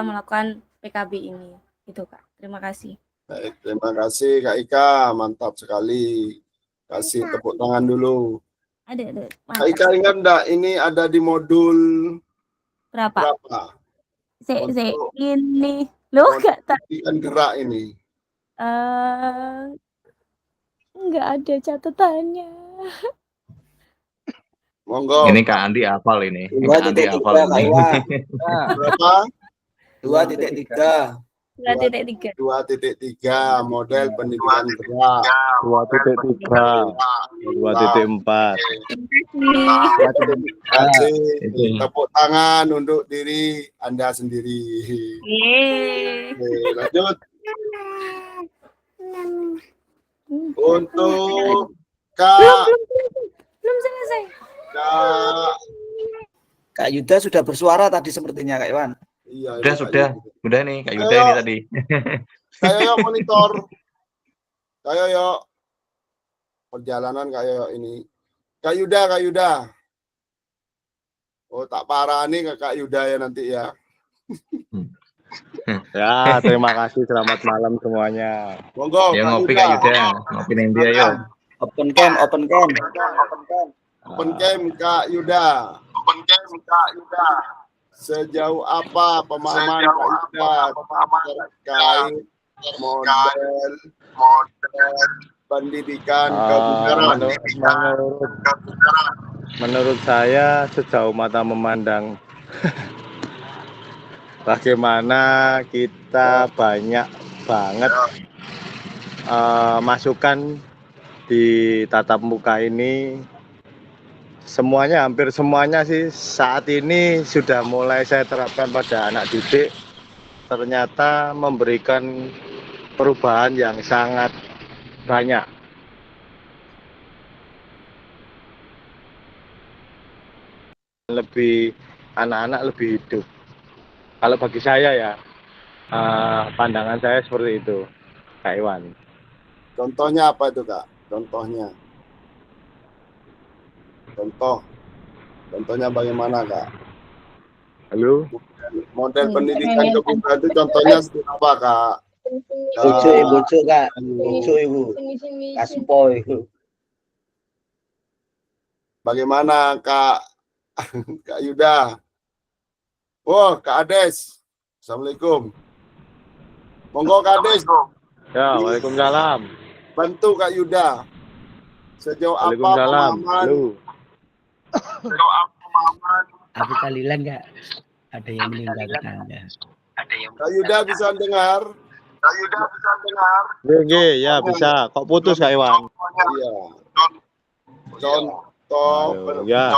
melakukan PKB ini. Itu, Kak. Terima kasih.
Baik, terima kasih Kak Ika, mantap sekali. Kasih tepuk tangan dulu.
Ada.
Kak Ika ingat enggak ini ada di modul
Berapa?
Untuk
Ini lo nggak tak?
pendidikan gerak ini.
Nggak ada catatannya.
Monggo.
Ini Kak Andi hafal ini. Kak Andi
2.3
hafal
Kak
ini.
Iwan.
Berapa?
2.3.
2.3.
2.3 model pendidikan gerak.
2.3, 2.4.
Kasih tepuk tangan untuk diri Anda sendiri. Oke, lanjut. Untuk
Belum selesai.
Kak Yuda sudah bersuara tadi sepertinya Kak Iwan.
Iya,
Sudah nih Kak Yuda ini tadi.
Kayak monitor. Kayak perjalanan kayak ini. Kak Yuda. Oh, tak parah nih ke Kak Yuda ya nanti ya.
Ya, terima kasih. Selamat malam semuanya.
Monggo.
Ya ngopi Kak Yuda, ngopi neng dia yuk.
Open cam.
Open cam Kak Yuda. Sejauh apa pemahaman Kak Yuda terkait model pendidikan kebugaran?
Menurut saya sejauh mata memandang bagaimana kita banyak banget masukan di tatap muka ini, semuanya, hampir semuanya sih saat ini sudah mulai saya terapkan pada anak didik, ternyata memberikan perubahan yang sangat banyak. Lebih anak-anak lebih hidup. Kalau bagi saya ya, pandangan saya seperti itu, Kak Iwan.
Contohnya apa itu Kak? Contohnya bagaimana Kak?
Halo?
Model pendidikan kebugaran itu contohnya seperti apa Kak?
Bojo Kak. Bojo Ibu. Kaspo itu.
Bagaimana Kak? Kak Yuda. Oh, Kak Ades. Assalamualaikum. Monggo Kak Ades.
Ya, waalaikumsalam.
Bantu Kak Yuda. Sejauh apa
Waalaikumsalam.
pemahaman?
Aku kalilan nggak ada yang meninggal tetangga.
Kak Yuda bisa dengar?
Ya bisa. Kok putus Kak Iwan?
Iya. Contoh
Ya.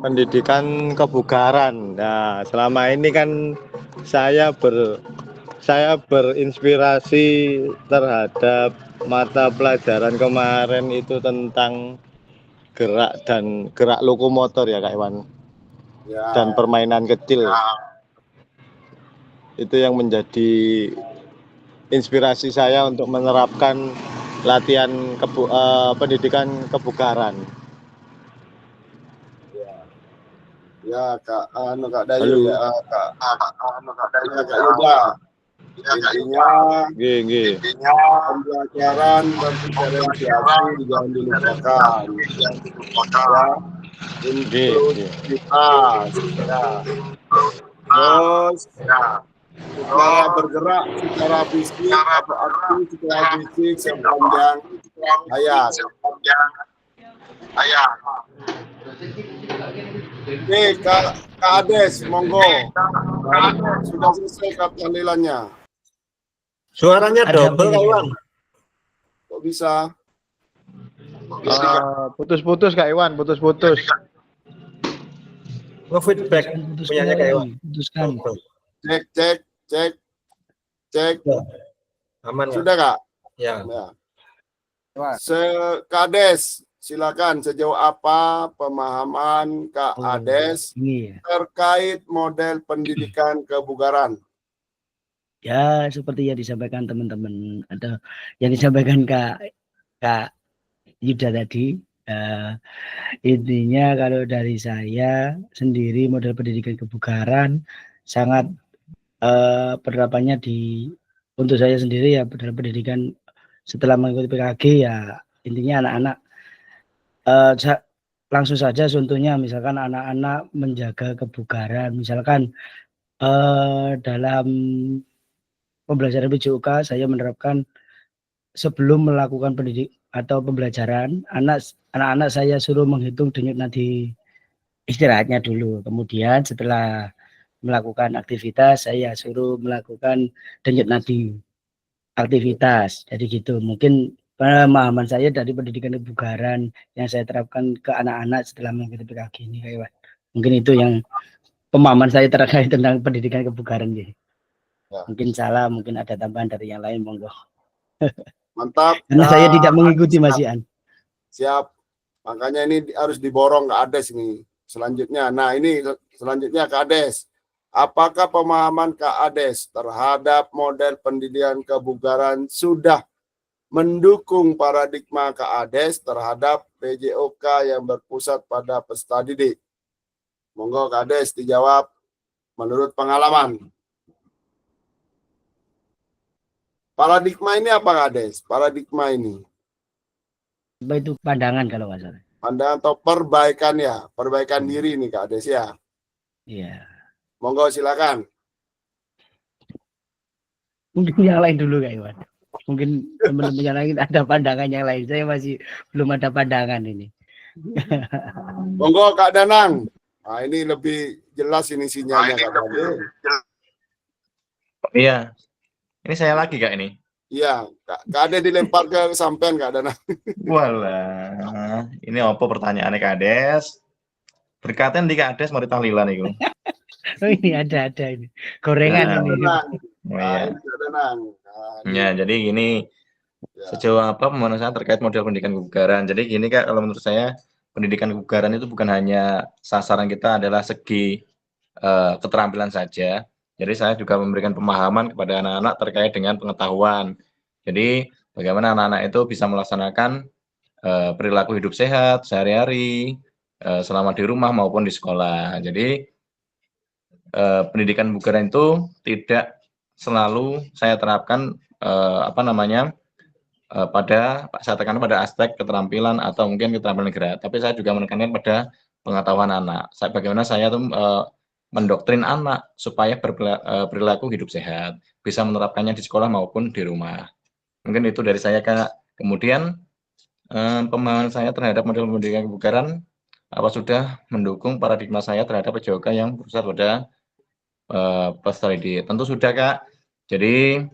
Pendidikan kebugaran. Nah, selama ini kan saya berinspirasi terhadap mata pelajaran kemarin itu tentang gerak lokomotor ya Kak Iwan.
Ya.
Dan permainan kecil. Itu yang menjadi inspirasi saya untuk menerapkan latihan pendidikan kebugaran.
Ya Kak Dayu ya Kak Yuda. Intinya pembelajaran dan diferensiasi jangan dilupakan. Inklusivitas. Terus secara bergerak secara fisik atau aktif secara fisik sepanjang hayat. Oke, Kak Ades, monggo. Sudah selesai Kak tahlilannya.
Suaranya
Ada
double,
apa
Kak
ini,
Iwan.
Kok bisa?
Putus-putus Kak Iwan, putus-putus.
Nge-feedback punyanya Kak Iwan.
Putuskan.
Double.
Cek.
Aman, Kak?
Sudah Kak?
Ya.
Ya. Kades, silakan sejauh apa pemahaman Kak Ades
Ini ya.
terkait model pendidikan kebugaran?
Ya, seperti yang disampaikan teman-teman atau yang disampaikan Kak Yuda tadi. Intinya kalau dari saya sendiri model pendidikan kebugaran sangat penerapannya untuk saya sendiri ya dalam pendidikan setelah mengikuti PKG ya intinya anak-anak langsung saja contohnya misalkan anak-anak menjaga kebugaran misalkan dalam pembelajaran PJOK saya menerapkan sebelum melakukan pendidik atau pembelajaran anak-anak saya suruh menghitung denyut nadi istirahatnya dulu, kemudian setelah melakukan aktivitas saya suruh melakukan denyut nadi aktivitas. Jadi gitu mungkin pemahaman saya dari pendidikan kebugaran yang saya terapkan ke anak-anak setelah mengikuti PKG ini kayak mungkin itu yang pemahaman saya terkait tentang pendidikan kebugaran ya. Mungkin salah, mungkin ada tambahan dari yang lain, monggo.
Mantap.
Karena saya tidak mengikuti Mas Ian.
Siap. Makanya ini harus diborong ke Ades nih. Selanjutnya, ini selanjutnya Kak Ades. Apakah pemahaman Kak Ades terhadap model pendidikan kebugaran sudah mendukung paradigma Kak Ades terhadap PJOK yang berpusat pada peserta didik? Monggo Kak Ades dijawab menurut pengalaman. Paradigma ini apa Kak Ades? Paradigma ini.
Itu pandangan kalau nggak salah.
Pandangan atau perbaikan ya, perbaikan diri nih Kak Ades ya.
Iya.
Monggo silakan.
Mungkin yang lain dulu Kak Iwan. Mungkin teman-teman yang lain ada pandangan yang lain. Saya masih belum ada pandangan ini.
Monggo Kak Danang. Nah, ini lebih jelas ini sinyalnya Kak Danang.
Iya. Ini saya lagi Kak ini.
Iya, Kak Ade dilempar ke sampean Kak Danang.
Walah, ini apa pertanyaannya Kak Ades? Berkaitan di Kak Ades mau tahlilan itu.
Oh ini ada ini. Gorengan ini.
Oh, iya.
Kak Danang.
Ya, jadi gini, sejauh apa pemahaman saya terkait model pendidikan kebugaran. Jadi gini Kak, kalau menurut saya pendidikan kebugaran itu bukan hanya sasaran kita adalah segi keterampilan saja. Jadi saya juga memberikan pemahaman kepada anak-anak terkait dengan pengetahuan. Jadi bagaimana anak-anak itu bisa melaksanakan perilaku hidup sehat sehari-hari selama di rumah maupun di sekolah. Jadi pendidikan kebugaran itu tidak selalu saya terapkan saya tekankan pada aspek keterampilan atau mungkin keterampilan gerak, tapi saya juga menekankan pada pengetahuan anak. Bagaimana saya tuh mendoktrin anak supaya berperilaku hidup sehat, bisa menerapkannya di sekolah maupun di rumah. Mungkin itu dari saya Kak. Kemudian pemahaman saya terhadap model pendidikan kebugaran apa sudah mendukung paradigma saya terhadap PJOK yang berpusat pada peserta didik. Tentu sudah Kak. Jadi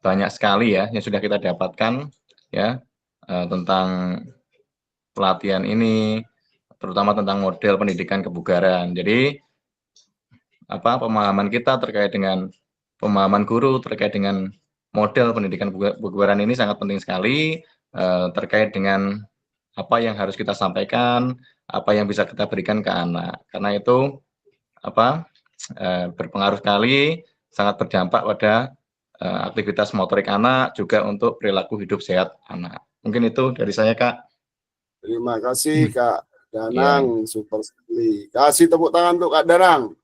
banyak sekali ya yang sudah kita dapatkan ya tentang pelatihan ini, terutama tentang model pendidikan kebugaran. Jadi pemahaman kita terkait dengan pemahaman guru terkait dengan model pendidikan kebugaran ini sangat penting sekali terkait dengan apa yang harus kita sampaikan, apa yang bisa kita berikan ke anak. Karena itu berpengaruh sekali, sangat berdampak pada aktivitas motorik anak, juga untuk perilaku hidup sehat anak. Mungkin itu dari saya Kak.
Terima kasih Kak Danang, super sekali. Kasih tepuk tangan untuk Kak Danang.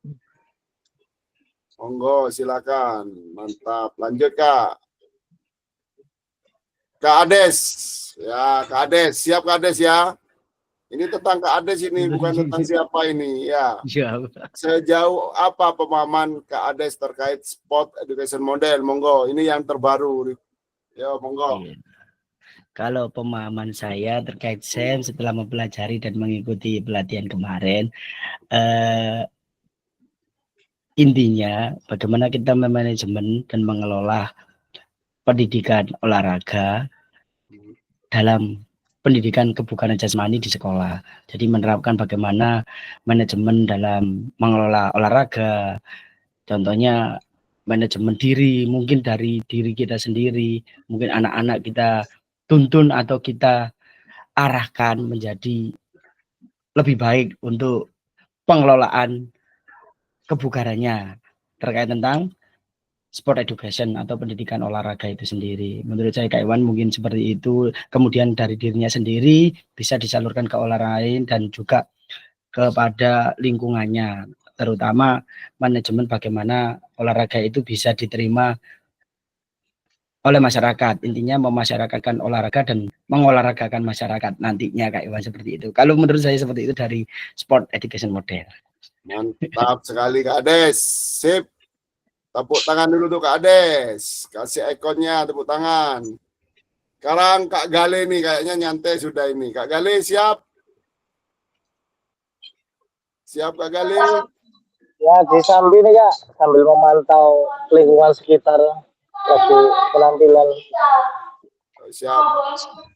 Monggo silakan, mantap. Lanjut Kak. Kak Ades, ya Kak Ades, siap Kak Ades ya. Ini tentang Kak Ades ini, bukan tentang siapa ini ya. Sejauh apa pemahaman Kak Ades terkait sport education model? Monggo, ini yang terbaru. Ya monggo.
Kalau pemahaman saya terkait SEM setelah mempelajari dan mengikuti pelatihan kemarin, intinya bagaimana kita memanajemen dan mengelola pendidikan olahraga dalam pendidikan kebugaran jasmani di sekolah. Jadi menerapkan bagaimana manajemen dalam mengelola olahraga. Contohnya manajemen diri, mungkin dari diri kita sendiri, mungkin anak-anak kita tuntun atau kita arahkan menjadi lebih baik untuk pengelolaan kebugarannya terkait tentang sport education atau pendidikan olahraga itu sendiri. Menurut saya Kak Iwan mungkin seperti itu. Kemudian dari dirinya sendiri bisa disalurkan ke orang lain dan juga kepada lingkungannya, terutama manajemen bagaimana olahraga itu bisa diterima oleh masyarakat. Intinya memasyarakatkan olahraga dan mengolahragakan masyarakat nantinya Kak Iwan, seperti itu. Kalau menurut saya seperti itu dari sport education model.
Mantap sekali Kak Ades. Sip. Tepuk tangan dulu tuh Kak Ades. Kasih ikonnya tepuk tangan. Sekarang Kak Gale nih kayaknya nyantai sudah ini. Kak Gale siap? Siap Kak Gale?
Ya, di sambil nih Kak, sambil memantau lingkungan sekitar lagi penampilan.
Siap.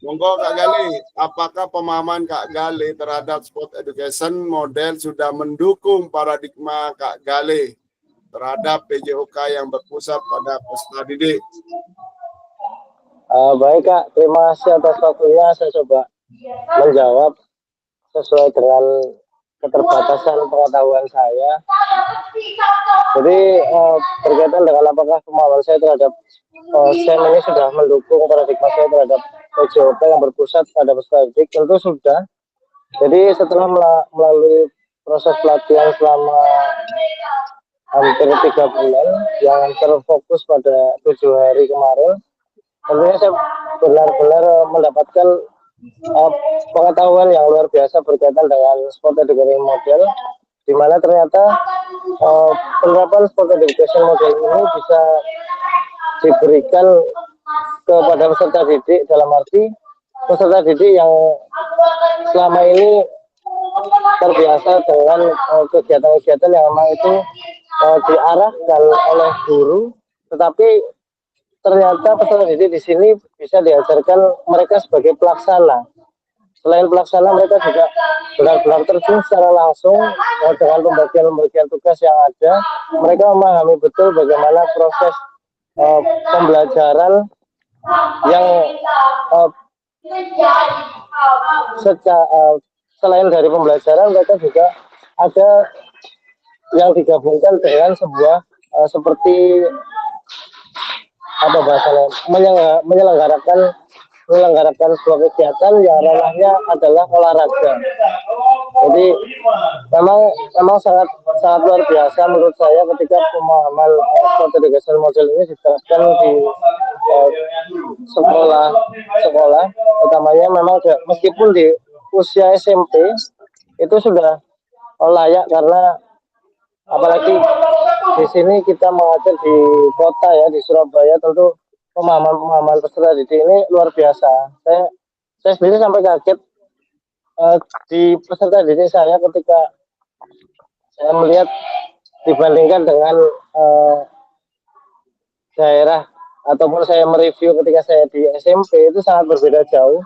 Monggo Kak Gale, apakah pemahaman Kak Gale terhadap sport education model sudah mendukung paradigma Kak Gale terhadap PJOK yang berpusat pada peserta didik?
Baik Kak, terima kasih atas waktunya. Saya coba menjawab sesuai dengan keterbatasan pengetahuan saya. Jadi berkaitan dengan apakah pemahaman saya terhadap STEM ini sudah mendukung paradigma saya terhadap PJOK yang berpusat pada peserta didik, tentu sudah. Jadi setelah melalui proses pelatihan selama hampir 3 bulan yang terfokus pada 7 hari kemarin, tentunya saya benar-benar mendapatkan pengetahuan yang luar biasa berkaitan dengan sport education model, di mana ternyata penerapan sport education model ini bisa diberikan kepada peserta didik, dalam arti peserta didik yang selama ini terbiasa dengan kegiatan-kegiatan yang memang itu diarahkan oleh guru, tetapi ternyata peserta didik di sini bisa diajarkan mereka sebagai pelaksana. Selain pelaksana, mereka juga benar-benar terjun secara langsung dengan pembagian-pembagian tugas yang ada. Mereka memahami betul bagaimana proses pembelajaran yang selain dari pembelajaran, mereka juga ada yang digabungkan dengan sebuah seperti apa bahasanya, menyelenggarakan sebuah kegiatan yang ranahnya adalah olahraga. Jadi memang sangat luar biasa menurut saya ketika pemahaman sport education model ini diterapkan di sekolah, utamanya memang meskipun di usia SMP itu sudah layak, karena apalagi di sini kita mengajar di kota ya, di Surabaya, tentu pemahaman peserta didik ini luar biasa. Saya sendiri sampai kaget di peserta didik saya ketika saya melihat dibandingkan dengan daerah ataupun saya mereview ketika saya di SMP, itu sangat berbeda jauh,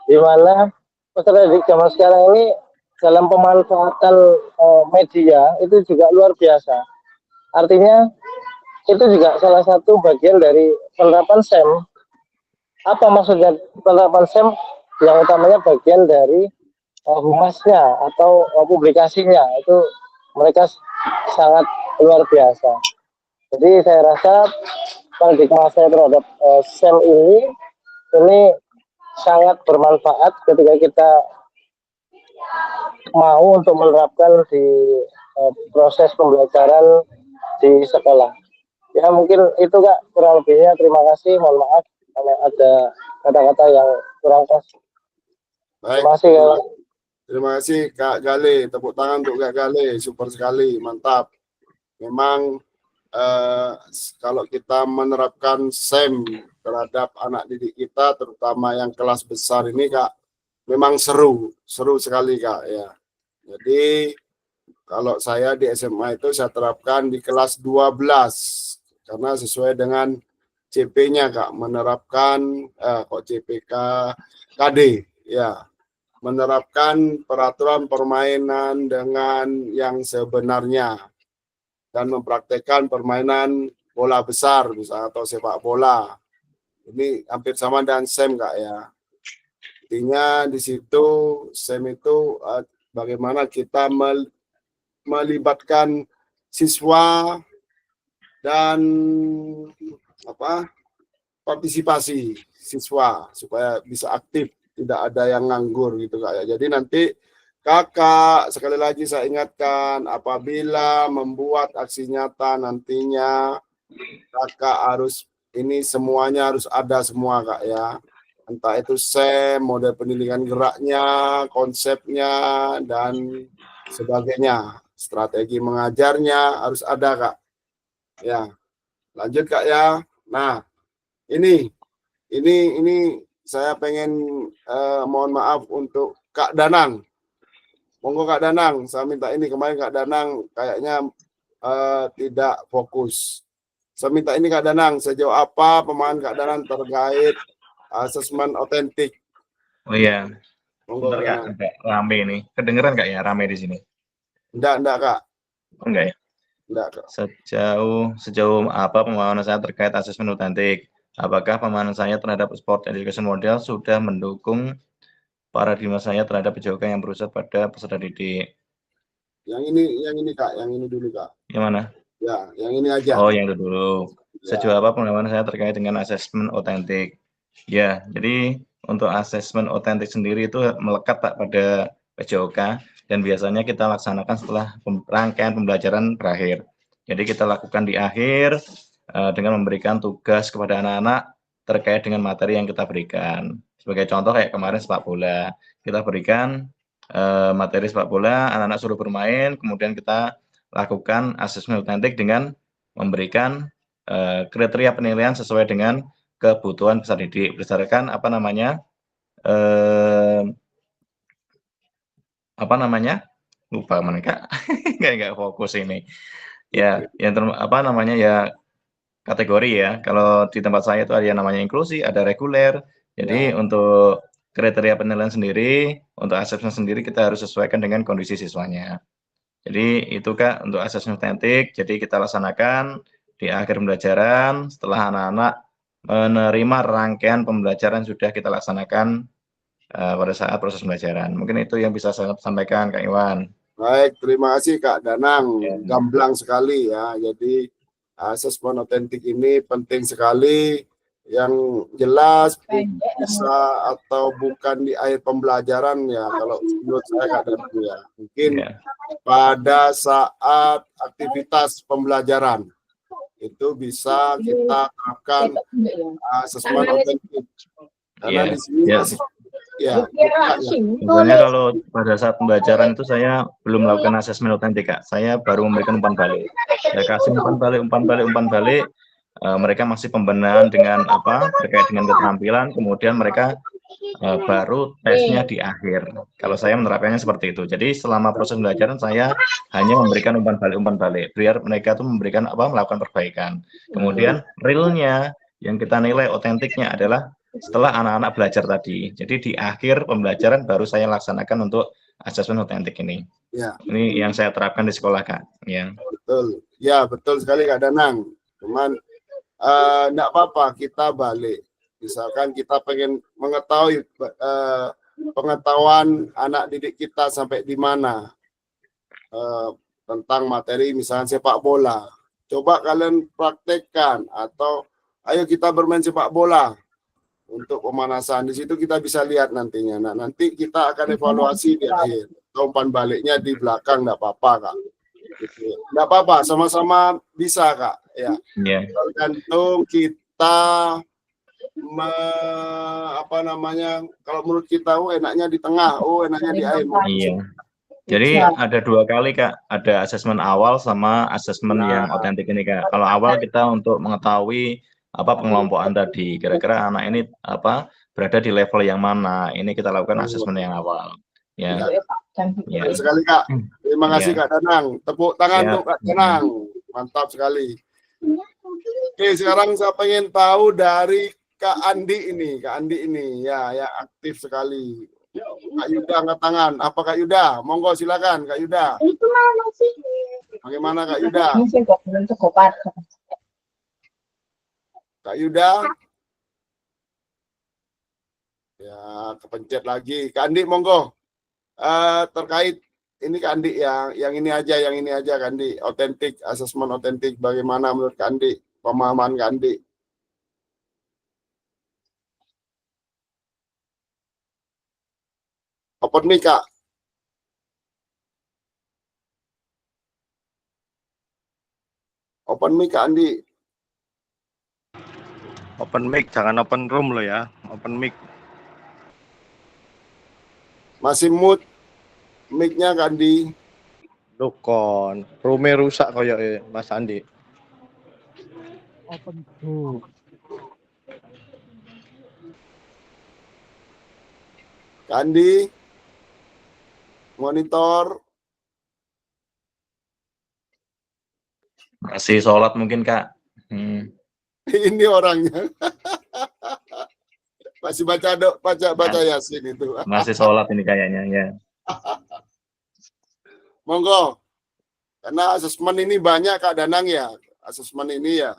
di mana peserta didik zaman sekarang ini dalam pemanfaatan media itu juga luar biasa. Artinya itu juga salah satu bagian dari penerapan STEM. Apa maksudnya penerapan STEM? Yang utamanya bagian dari humasnya atau publikasinya, itu mereka sangat luar biasa. Jadi saya rasa paradigma saya terhadap STEM ini sangat bermanfaat ketika kita mau untuk menerapkan di proses pembelajaran di sekolah. Ya mungkin itu Kak kurang lebihnya. Terima kasih, mohon maaf kalau ada kata-kata yang kurang pas.
Baik.
Terima kasih Kak.
Terima kasih Kak Gale. Tepuk tangan untuk Kak Gale, super sekali, mantap. Memang kalau kita menerapkan STEM terhadap anak didik kita, terutama yang kelas besar ini Kak, memang seru sekali Kak ya. Jadi kalau saya di SMA itu saya terapkan di kelas 12 karena sesuai dengan CP-nya Kak, menerapkan kok CPK KD ya, menerapkan peraturan permainan dengan yang sebenarnya dan mempraktekkan permainan bola besar misalnya atau sepak bola. Ini hampir sama dengan SEM Kak ya. Artinya di situ SEM itu bagaimana kita melibatkan siswa dan partisipasi siswa supaya bisa aktif, tidak ada yang nganggur gitu Kak ya. Jadi nanti Kakak, sekali lagi saya ingatkan, apabila membuat aksi nyata nantinya Kakak harus, ini semuanya harus ada semua Kak ya. Entah itu SEM, model pendidikan geraknya, konsepnya, dan sebagainya. Strategi mengajarnya harus ada Kak. Ya, lanjut Kak ya. Nah, ini saya pengen mohon maaf untuk Kak Danang. Monggo Kak Danang, saya minta ini, kemarin Kak Danang kayaknya tidak fokus. Saya minta ini Kak Danang, sejauh apa pemahaman Kak Danang terkait asesmen otentik?
Oh iya.
Monggo
Bentar, Kak, agak rame nih. Kedengeran Kak ya rame di sini?
Enggak Kak.
Oh, enggak ya?
Enggak Kak.
Sejauh apa pemahaman saya terkait asesmen otentik? Apakah pemahaman saya terhadap sport education model sudah mendukung paradigma saya terhadap PJOK yang berusaha pada peserta didik?
Yang ini Kak, yang ini dulu Kak.
Yang mana?
Ya, yang ini aja.
Oh, yang itu dulu.
Ya.
Sejauh apa pengalaman saya terkait dengan asesmen otentik? Ya, jadi untuk asesmen otentik sendiri itu melekat Pak pada PJOK dan biasanya kita laksanakan setelah rangkaian pembelajaran berakhir. Jadi kita lakukan di akhir dengan memberikan tugas kepada anak-anak terkait dengan materi yang kita berikan. Sebagai contoh kayak kemarin sepak bola, kita berikan materi sepak bola, anak-anak suruh bermain, kemudian kita lakukan asesmen otentik dengan memberikan kriteria penilaian sesuai dengan kebutuhan peserta didik berdasarkan lupa mereka nggak fokus ini ya, yang ya kategori ya. Kalau di tempat saya itu ada yang namanya inklusi, ada reguler. Jadi untuk kriteria penilaian sendiri, untuk asesmen sendiri kita harus sesuaikan dengan kondisi siswanya. Jadi itu Kak untuk asesmen otentik. Jadi kita laksanakan di akhir pembelajaran setelah anak-anak menerima rangkaian pembelajaran sudah kita laksanakan pada saat proses pembelajaran. Mungkin itu yang bisa saya sampaikan Kak Iwan.
Baik, terima kasih Kak Danang. Gamblang sekali ya. Jadi asesmen otentik ini penting sekali. Yang jelas bisa atau bukan di akhir pembelajaran ya, kalau menurut saya Kak Danang ya. Mungkin pada saat aktivitas pembelajaran itu bisa kita terapkan asesmen otentik. Karena di sini
sebenarnya kalau pada saat pembelajaran itu saya belum melakukan asesmen otentik Kak. Saya baru memberikan umpan balik. Saya kasih umpan balik. Mereka masih pembenahan dengan terkait dengan keterampilan, kemudian mereka baru tesnya di akhir. Kalau saya menerapkannya seperti itu. Jadi selama proses pembelajaran saya hanya memberikan umpan balik biar mereka tuh memberikan melakukan perbaikan. Kemudian realnya yang kita nilai otentiknya adalah setelah anak-anak belajar tadi. Jadi di akhir pembelajaran baru saya laksanakan untuk asesmen otentik ini.
Ya.
Ini yang saya terapkan di sekolah Kak. Ya.
Betul. Ya, betul sekali Kak Danang. Cuman enggak apa-apa kita balik. Misalkan kita pengen mengetahui pengetahuan anak didik kita sampai di mana tentang materi misalnya sepak bola. Coba kalian praktekkan atau ayo kita bermain sepak bola untuk pemanasan. Di situ kita bisa lihat nantinya. Nah, nanti kita akan evaluasi di akhir. Umpan baliknya di belakang enggak apa-apa Kak. Enggak apa-apa, sama-sama bisa Kak. Ya. Tergantung kita kalau menurut kita enaknya di tengah, enaknya di akhir.
Iya. Jadi ada dua kali Kak, ada asesmen awal sama asesmen yang otentik ini Kak. Kalau awal kita untuk mengetahui pengelompokan tadi, kira-kira anak ini berada di level yang mana. Ini kita lakukan asesmen yang awal. Ya.
Baik sekali Kak. Terima kasih Kak Danang. Tepuk tangan untuk Kak Danang. Mantap sekali. Oke, sekarang saya pengen tahu dari Kak Andi ini. Kak Andi ini, ya aktif sekali. Kak Yuda angkat tangan. Apa Kak Yuda? Monggo silakan Kak Yuda.
Itu mana sih?
Bagaimana Kak Yuda?
Masih kok belum cukup.
Kak Yuda? Ya, kepencet lagi. Kak Andi, monggo. Terkait ini Kak Andi yang ini aja Kak Andi. Otentik, asesmen otentik. Bagaimana menurut Kak Andi? Pemahaman Kak Andi. Open mic Kak. Open mic Kak Andi.
Open mic, jangan open room lo ya. Open mic.
Masih mute mic-nya Kak Andi.
Loh kon, room-e rusak koyo Mas Andi.
Open book.
Kak Andi. Monitor.
Masih sholat mungkin Kak.
Ini orangnya. Masih baca Yasin itu.
Masih sholat ini kayaknya ya.
Monggo. Karena asesmen ini banyak Kak Danang ya. Asesmen ini ya.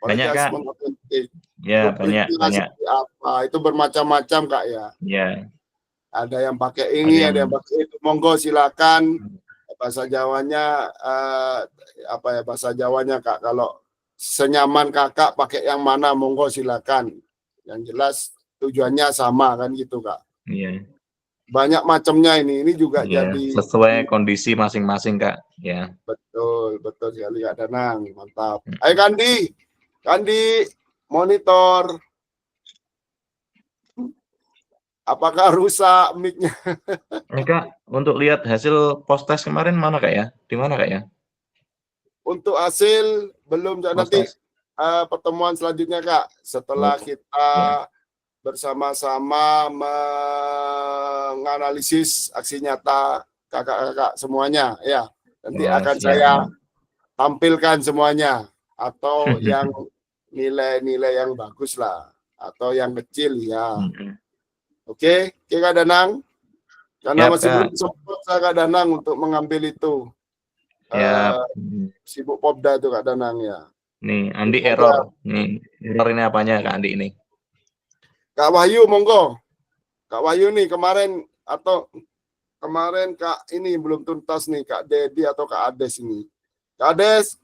Banyak Kak.
Asesmen otentik.
Ya banyak.
Apa itu bermacam-macam Kak ya.
Ya.
Ada yang pakai ini, ada yang pakai itu. Monggo silakan. Bahasa Jawanya bahasa Jawanya Kak. Kalau senyaman Kakak pakai yang mana, monggo silakan. Yang jelas tujuannya sama kan gitu Kak.
Iya.
Banyak macamnya ini juga
Ya,
jadi
sesuai kondisi masing-masing Kak. Ya.
betul sekali Kak Danang, mantap. Ayo Kandi, monitor. Apakah rusak mic-nya?
Ini Kak, untuk lihat hasil post test kemarin mana Kak ya? Di mana Kak ya?
Untuk hasil belum, nanti pertemuan selanjutnya Kak, setelah kita bersama-sama menganalisis aksi nyata kakak-kakak semuanya ya. Nanti akan saya tampilkan semuanya, atau yang nilai-nilai yang bagus lah, atau yang kecil ya. Oke, Kak Danang. Karena masih belum sempat Kak Danang untuk mengambil itu. Sibuk Popda itu Kak Danang ya.
Nih, Andi error. Nih, error ini apanya Kak Andi ini?
Kak Wahyu, monggo. Kak Wahyu nih kemarin Kak ini belum tuntas nih, Kak Dedi atau Kak Ades ini. Kak Ades,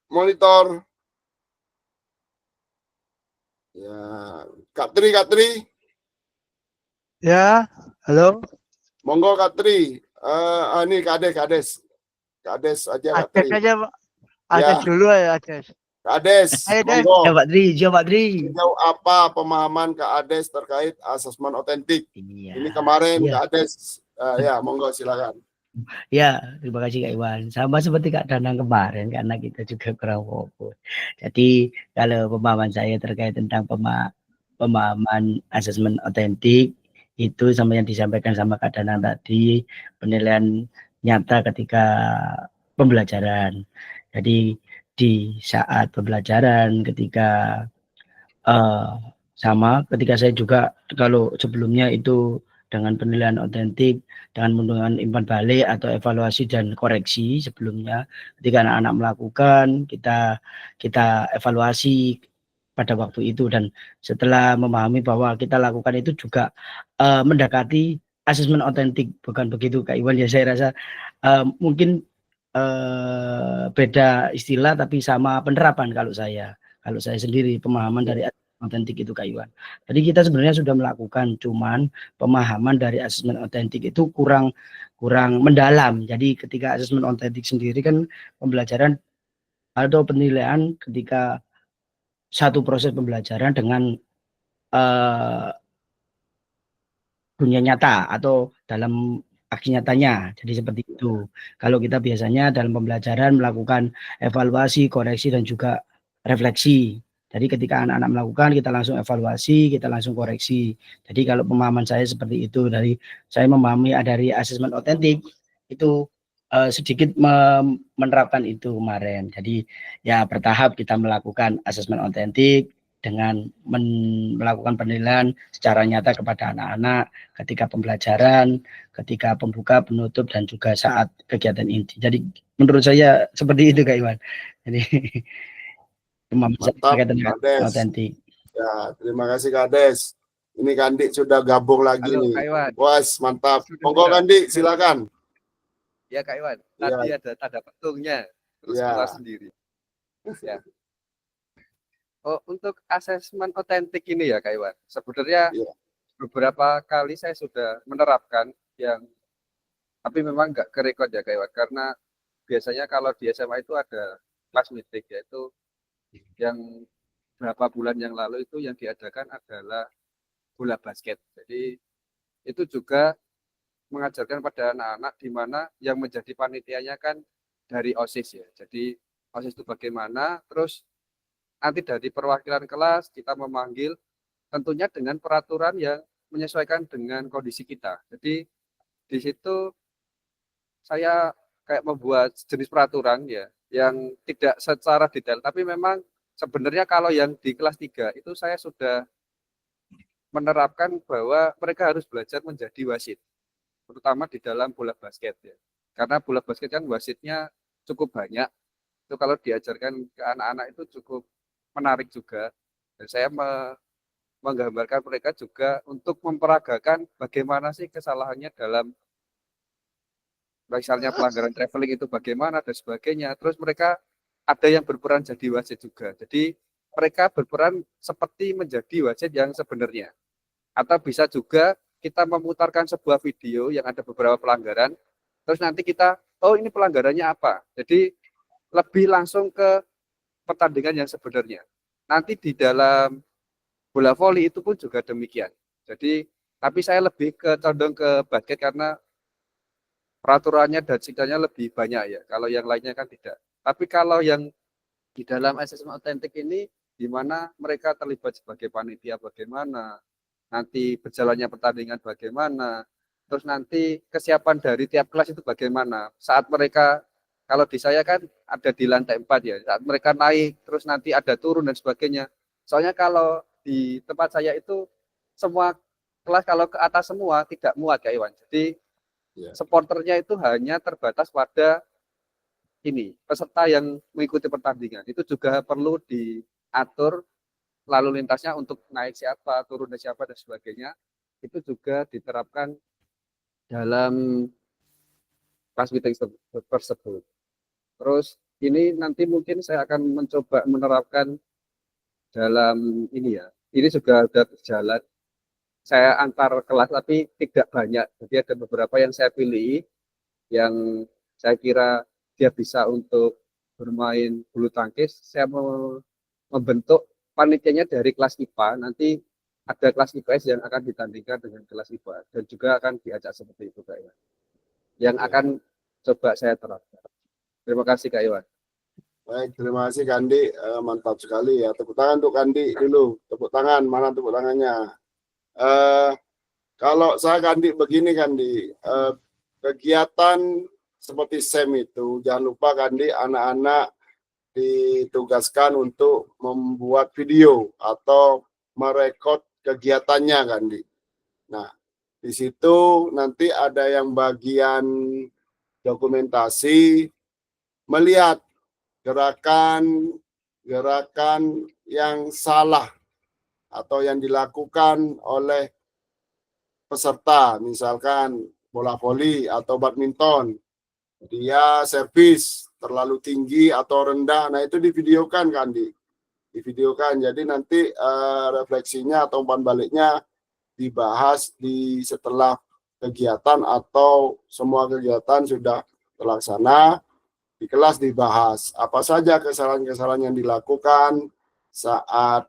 monitor. Ya, Kak Tri.
Ya, halo.
Monggo Kak Tri. Ini Kak Ades. Kak Ades aja Kak Tri.
Ades aja, Ades dulu ya, Ades.
Kak Ades, monggo.
Jawab Tri.
Sejauh apa pemahaman Kak Ades terkait asesmen otentik? Ini kemarin Kak Ades, ya monggo silakan.
Ya, terima kasih Kak Iwan. Sama seperti Kak Danang kemarin, karena kita juga kurang fokus. Jadi kalau pemahaman saya terkait tentang pemahaman asesmen otentik itu sama yang disampaikan sama Kak Danang tadi, penilaian nyata ketika pembelajaran. Jadi di saat pembelajaran ketika sama ketika saya juga kalau sebelumnya itu dengan penilaian otentik dengan menggunakan impan balik atau evaluasi dan koreksi sebelumnya ketika anak-anak melakukan kita evaluasi pada waktu itu, dan setelah memahami bahwa kita lakukan itu juga mendekati asesmen otentik, bukan begitu Kak Iwan ya? Saya rasa mungkin beda istilah tapi sama penerapan kalau saya sendiri pemahaman dari otentik itu Kak Iwan. Jadi kita sebenarnya sudah melakukan, cuman pemahaman dari asesmen otentik itu kurang mendalam. Jadi ketika asesmen otentik sendiri kan pembelajaran atau penilaian ketika satu proses pembelajaran dengan dunia nyata atau dalam aksi nyatanya. Jadi seperti itu. Kalau kita biasanya dalam pembelajaran melakukan evaluasi, koreksi, dan juga refleksi. Jadi ketika anak-anak melakukan, kita langsung evaluasi, kita langsung koreksi. Jadi kalau pemahaman saya seperti itu, dari saya memahami dari asesmen otentik itu sedikit menerapkan itu kemarin. Jadi ya bertahap kita melakukan asesmen otentik dengan melakukan penilaian secara nyata kepada anak-anak ketika pembelajaran, ketika pembuka, penutup, dan juga saat kegiatan inti. Jadi menurut saya seperti itu Kak Iwan. Jadi
Mantap,
berkaitan dengan
Kades.
otentik.
Ya, terima kasih Kades. Ini Kandi sudah gabung lagi
Halo,
nih.
Kak Iwan.
Was, mantap.
Sudah,
Monggo
sudah.
Kandi, silakan.
Ya Kak Iwan,
Ya.
tadi ada tanda petungnya, terus
Ya.
keluar sendiri. Ya. Oh, untuk asesmen otentik ini ya Kak Iwan, sebenarnya
Ya.
beberapa kali saya sudah menerapkan yang, tapi memang nggak ke record ya Kak Iwan, karena biasanya kalau di SMA itu ada kelas meeting, yaitu yang berapa bulan yang lalu itu yang diadakan adalah bola basket. Jadi itu juga mengajarkan pada anak-anak di mana yang menjadi panitianya kan dari OSIS ya. Jadi OSIS itu bagaimana, terus nanti dari perwakilan kelas kita memanggil tentunya dengan peraturan yang menyesuaikan dengan kondisi kita. Jadi di situ saya kayak membuat jenis peraturan ya yang tidak secara detail, tapi memang sebenarnya kalau yang di kelas 3 itu saya sudah menerapkan bahwa mereka harus belajar menjadi wasit, terutama di dalam bola basket ya. Karena bola basket kan wasitnya cukup banyak. Itu kalau diajarkan ke anak-anak itu cukup menarik juga. Dan saya menggambarkan mereka juga untuk memperagakan bagaimana sih kesalahannya dalam misalnya pelanggaran traveling itu bagaimana dan sebagainya. Terus mereka ada yang berperan jadi wasit juga. Jadi mereka berperan seperti menjadi wasit yang sebenarnya. Atau bisa juga kita memutarkan sebuah video yang ada beberapa pelanggaran, terus nanti kita, oh ini pelanggarannya apa. Jadi lebih langsung ke pertandingan yang sebenarnya. Nanti di dalam bola voli itu pun juga demikian. Jadi, tapi saya lebih condong ke basket karena peraturannya dan siklanya lebih banyak ya. Kalau yang lainnya kan tidak. Tapi kalau yang di dalam asesmen otentik ini, di mana mereka terlibat sebagai panitia bagaimana, nanti berjalannya pertandingan bagaimana, terus nanti kesiapan dari tiap kelas itu bagaimana. Saat mereka, kalau di saya kan ada di lantai 4 ya, saat mereka naik, terus nanti ada turun dan sebagainya. Soalnya kalau di tempat saya itu, semua kelas kalau ke atas semua tidak muat Kak Iwan. Jadi supporternya itu hanya terbatas pada ini peserta yang mengikuti pertandingan. Itu juga perlu diatur lalu lintasnya untuk naik siapa, turun siapa dan sebagainya. Itu juga diterapkan dalam kelas meeting tersebut. Terus ini nanti mungkin saya akan mencoba menerapkan dalam ini ya. Ini juga sudah berjalan. Saya antar kelas tapi tidak banyak. Jadi ada beberapa yang saya pilih yang saya kira dia bisa untuk bermain bulu tangkis. Saya mau membentuk panitianya dari kelas IPA. Nanti ada kelas IPS yang akan ditandingkan dengan kelas IPA dan juga akan diajak seperti itu Kak Iwan. Yang akan coba saya terapkan. Terima kasih Kak Iwan.
Baik, terima kasih Kandi. Mantap sekali ya. Tepuk tangan untuk Kandi dulu. Tepuk tangan, mana tepuk tangannya? Kalau saya Kandi begini Kandi, kegiatan seperti SEM itu, jangan lupa Kandi, anak-anak ditugaskan untuk membuat video atau merekod kegiatannya Kandi. Nah, di situ nanti ada yang bagian dokumentasi, melihat gerakan yang salah atau yang dilakukan oleh peserta, misalkan bola voli atau badminton, dia servis terlalu tinggi atau rendah, nah itu divideokan Kandi, divideokan. Jadi nanti refleksinya atau umpan baliknya dibahas di setelah kegiatan atau semua kegiatan sudah terlaksana, di kelas dibahas apa saja kesalahan-kesalahan yang dilakukan saat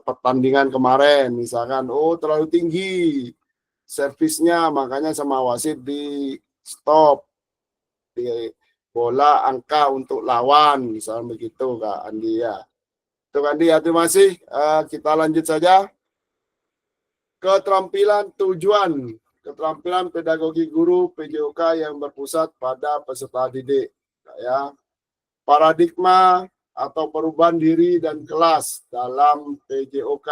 pertandingan kemarin, misalkan terlalu tinggi servisnya, makanya sama wasit di stop, di bola angka untuk lawan, misalnya begitu Kak Andi ya. Itu Andi ya, terima kasih. Kita lanjut saja. Keterampilan tujuan keterampilan pedagogi guru PJOK yang berpusat pada peserta didik. Ya. Paradigma atau perubahan diri dan kelas dalam PJOK.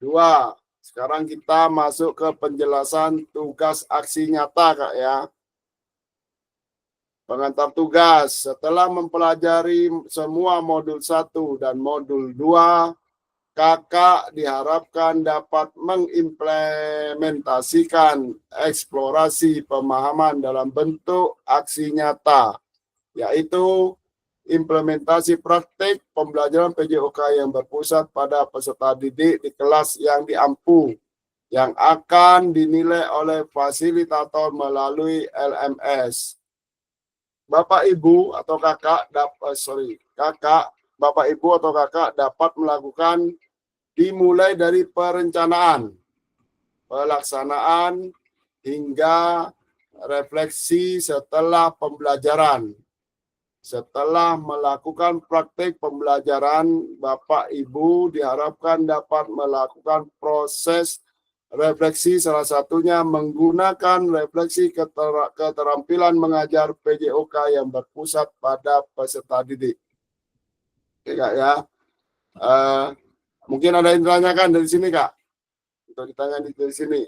2. Sekarang kita masuk ke penjelasan tugas aksi nyata, Kak ya. Pengantar tugas, setelah mempelajari semua modul 1 dan modul 2, Kakak diharapkan dapat mengimplementasikan eksplorasi pemahaman dalam bentuk aksi nyata, yaitu implementasi praktik pembelajaran PJOK yang berpusat pada peserta didik di kelas yang diampu, yang akan dinilai oleh fasilitator melalui LMS. Bapak Ibu atau Kakak Bapak Ibu atau Kakak dapat melakukan dimulai dari perencanaan, pelaksanaan, hingga refleksi setelah pembelajaran. Setelah melakukan praktik pembelajaran, Bapak Ibu diharapkan dapat melakukan proses refleksi, salah satunya menggunakan refleksi keterampilan mengajar PJOK yang berpusat pada peserta didik. Oke, Kak ya. Mungkin ada yang ditanyakan dari sini, Kak? Untuk ditanya dari sini.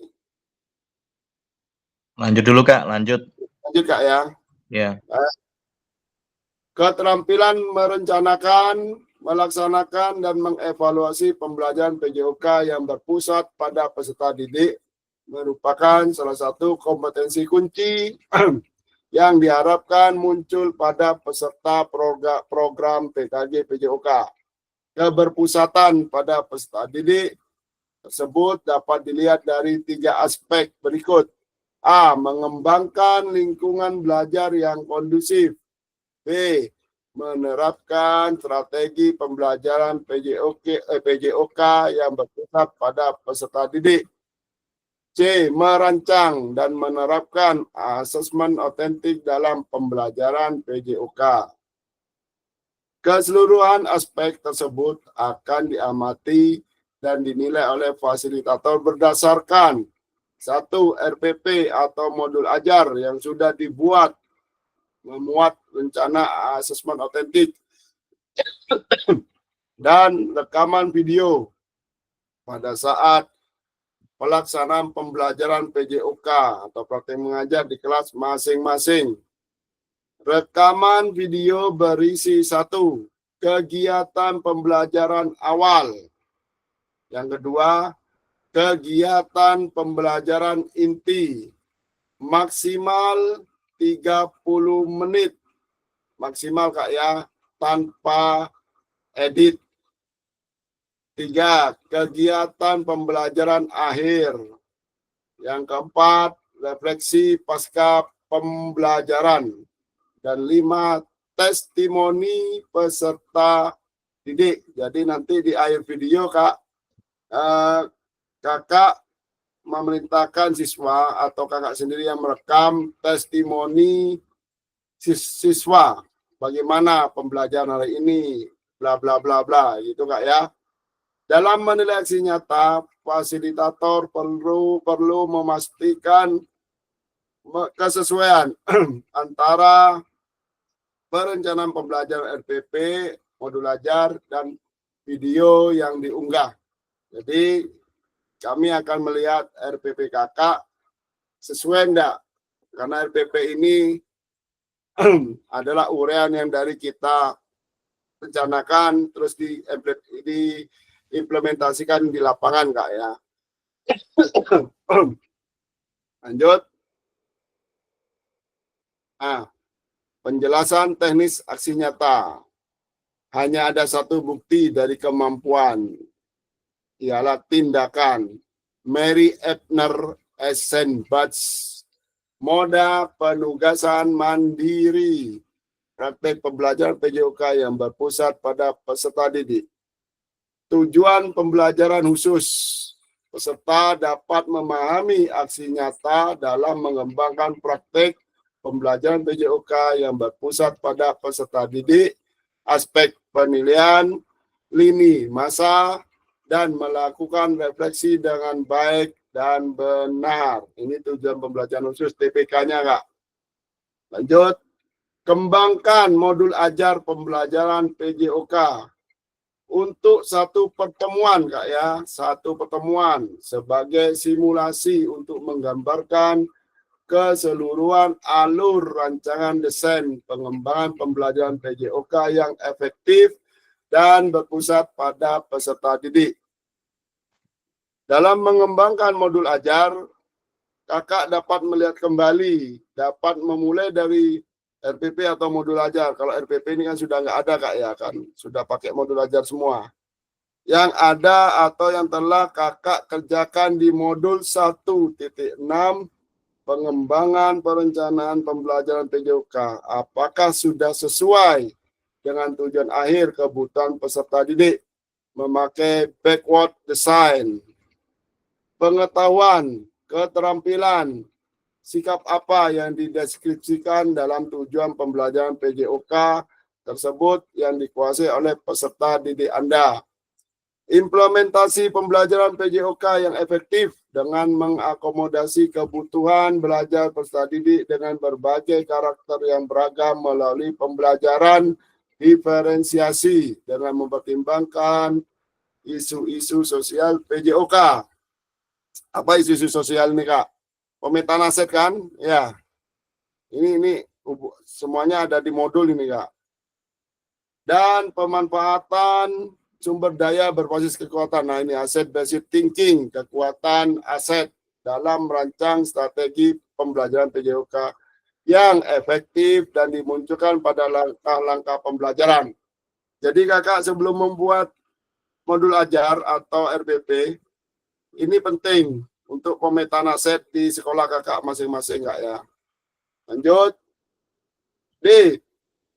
Lanjut dulu, Kak. Lanjut.
Lanjut, Kak ya.
Ya.
Keterampilan merencanakan, melaksanakan, dan mengevaluasi pembelajaran PJOK yang berpusat pada peserta didik merupakan salah satu kompetensi kunci yang diharapkan muncul pada peserta program PKG PJOK. Keberpusatan pada peserta didik tersebut dapat dilihat dari 3 aspek berikut. A. Mengembangkan lingkungan belajar yang kondusif. B. Menerapkan strategi pembelajaran PJOK yang berpusat pada peserta didik. C. Merancang dan menerapkan asesmen otentik dalam pembelajaran PJOK. Keseluruhan aspek tersebut akan diamati dan dinilai oleh fasilitator berdasarkan 1. RPP atau modul ajar yang sudah dibuat, memuat rencana asesmen otentik, dan rekaman video pada saat pelaksanaan pembelajaran PJOK atau praktik mengajar di kelas masing-masing. Rekaman video berisi 1. Kegiatan pembelajaran awal. Yang kedua, kegiatan pembelajaran inti. Maksimal 30 menit. Maksimal, Kak ya, tanpa edit. 3. Kegiatan pembelajaran akhir. Yang keempat, refleksi pasca pembelajaran. Dan 5. Testimoni peserta didik. Jadi nanti di akhir video, Kak, Kakak memerintahkan siswa atau Kakak sendiri yang merekam testimoni siswa. Bagaimana pembelajaran hari ini, bla bla bla bla, gitu, Kak ya. Dalam menilai aksi nyata, fasilitator perlu memastikan kesesuaian antara perencanaan pembelajaran RPP, modul ajar, dan video yang diunggah. Jadi kami akan melihat RPP Kakak sesuai enggak, karena RPP ini adalah uraian yang dari kita rencanakan terus diimplementasikan di lapangan, Kak ya. Lanjut. Penjelasan teknis aksi nyata. Hanya ada satu bukti dari kemampuan, ialah tindakan. Mary Ebner Essenbach, moda penugasan mandiri, praktek pembelajaran PJOK yang berpusat pada peserta didik. Tujuan pembelajaran khusus, peserta dapat memahami aksi nyata dalam mengembangkan praktek pembelajaran PJOK yang berpusat pada peserta didik, aspek penilaian, lini masa, dan melakukan refleksi dengan baik dan benar. Ini tujuan pembelajaran khusus TPK-nya, Kak. Lanjut. Kembangkan modul ajar pembelajaran PJOK untuk satu pertemuan, Kak ya. Satu pertemuan sebagai simulasi untuk menggambarkan keseluruhan alur rancangan desain pengembangan pembelajaran PJOK yang efektif dan berpusat pada peserta didik. Dalam mengembangkan modul ajar, Kakak dapat melihat kembali, dapat memulai dari RPP atau modul ajar. Kalau RPP ini kan sudah nggak ada, Kak ya, kan sudah pakai modul ajar semua. Yang ada atau yang telah Kakak kerjakan di modul 1.6 pengembangan perencanaan pembelajaran PJOK. Apakah sudah sesuai dengan tujuan akhir kebutuhan peserta didik memakai backward design? Pengetahuan, keterampilan, sikap apa yang dideskripsikan dalam tujuan pembelajaran PJOK tersebut yang dikuasai oleh peserta didik Anda. Implementasi pembelajaran PJOK yang efektif dengan mengakomodasi kebutuhan belajar peserta didik dengan berbagai karakter yang beragam melalui pembelajaran diferensiasi dengan mempertimbangkan isu-isu sosial PJOK. Apa isu-isu sosial ini, Kak? Pemetaan aset kan? Ya. Ini semuanya ada di modul ini, Kak. Dan pemanfaatan sumber daya berbasis kekuatan. Nah, ini asset based thinking, kekuatan aset dalam merancang strategi pembelajaran PJOK yang efektif dan dimunculkan pada langkah-langkah pembelajaran. Jadi Kakak sebelum membuat modul ajar atau RPP, ini penting untuk pemetaan aset di sekolah Kakak masing-masing, Kak ya. Lanjut. D.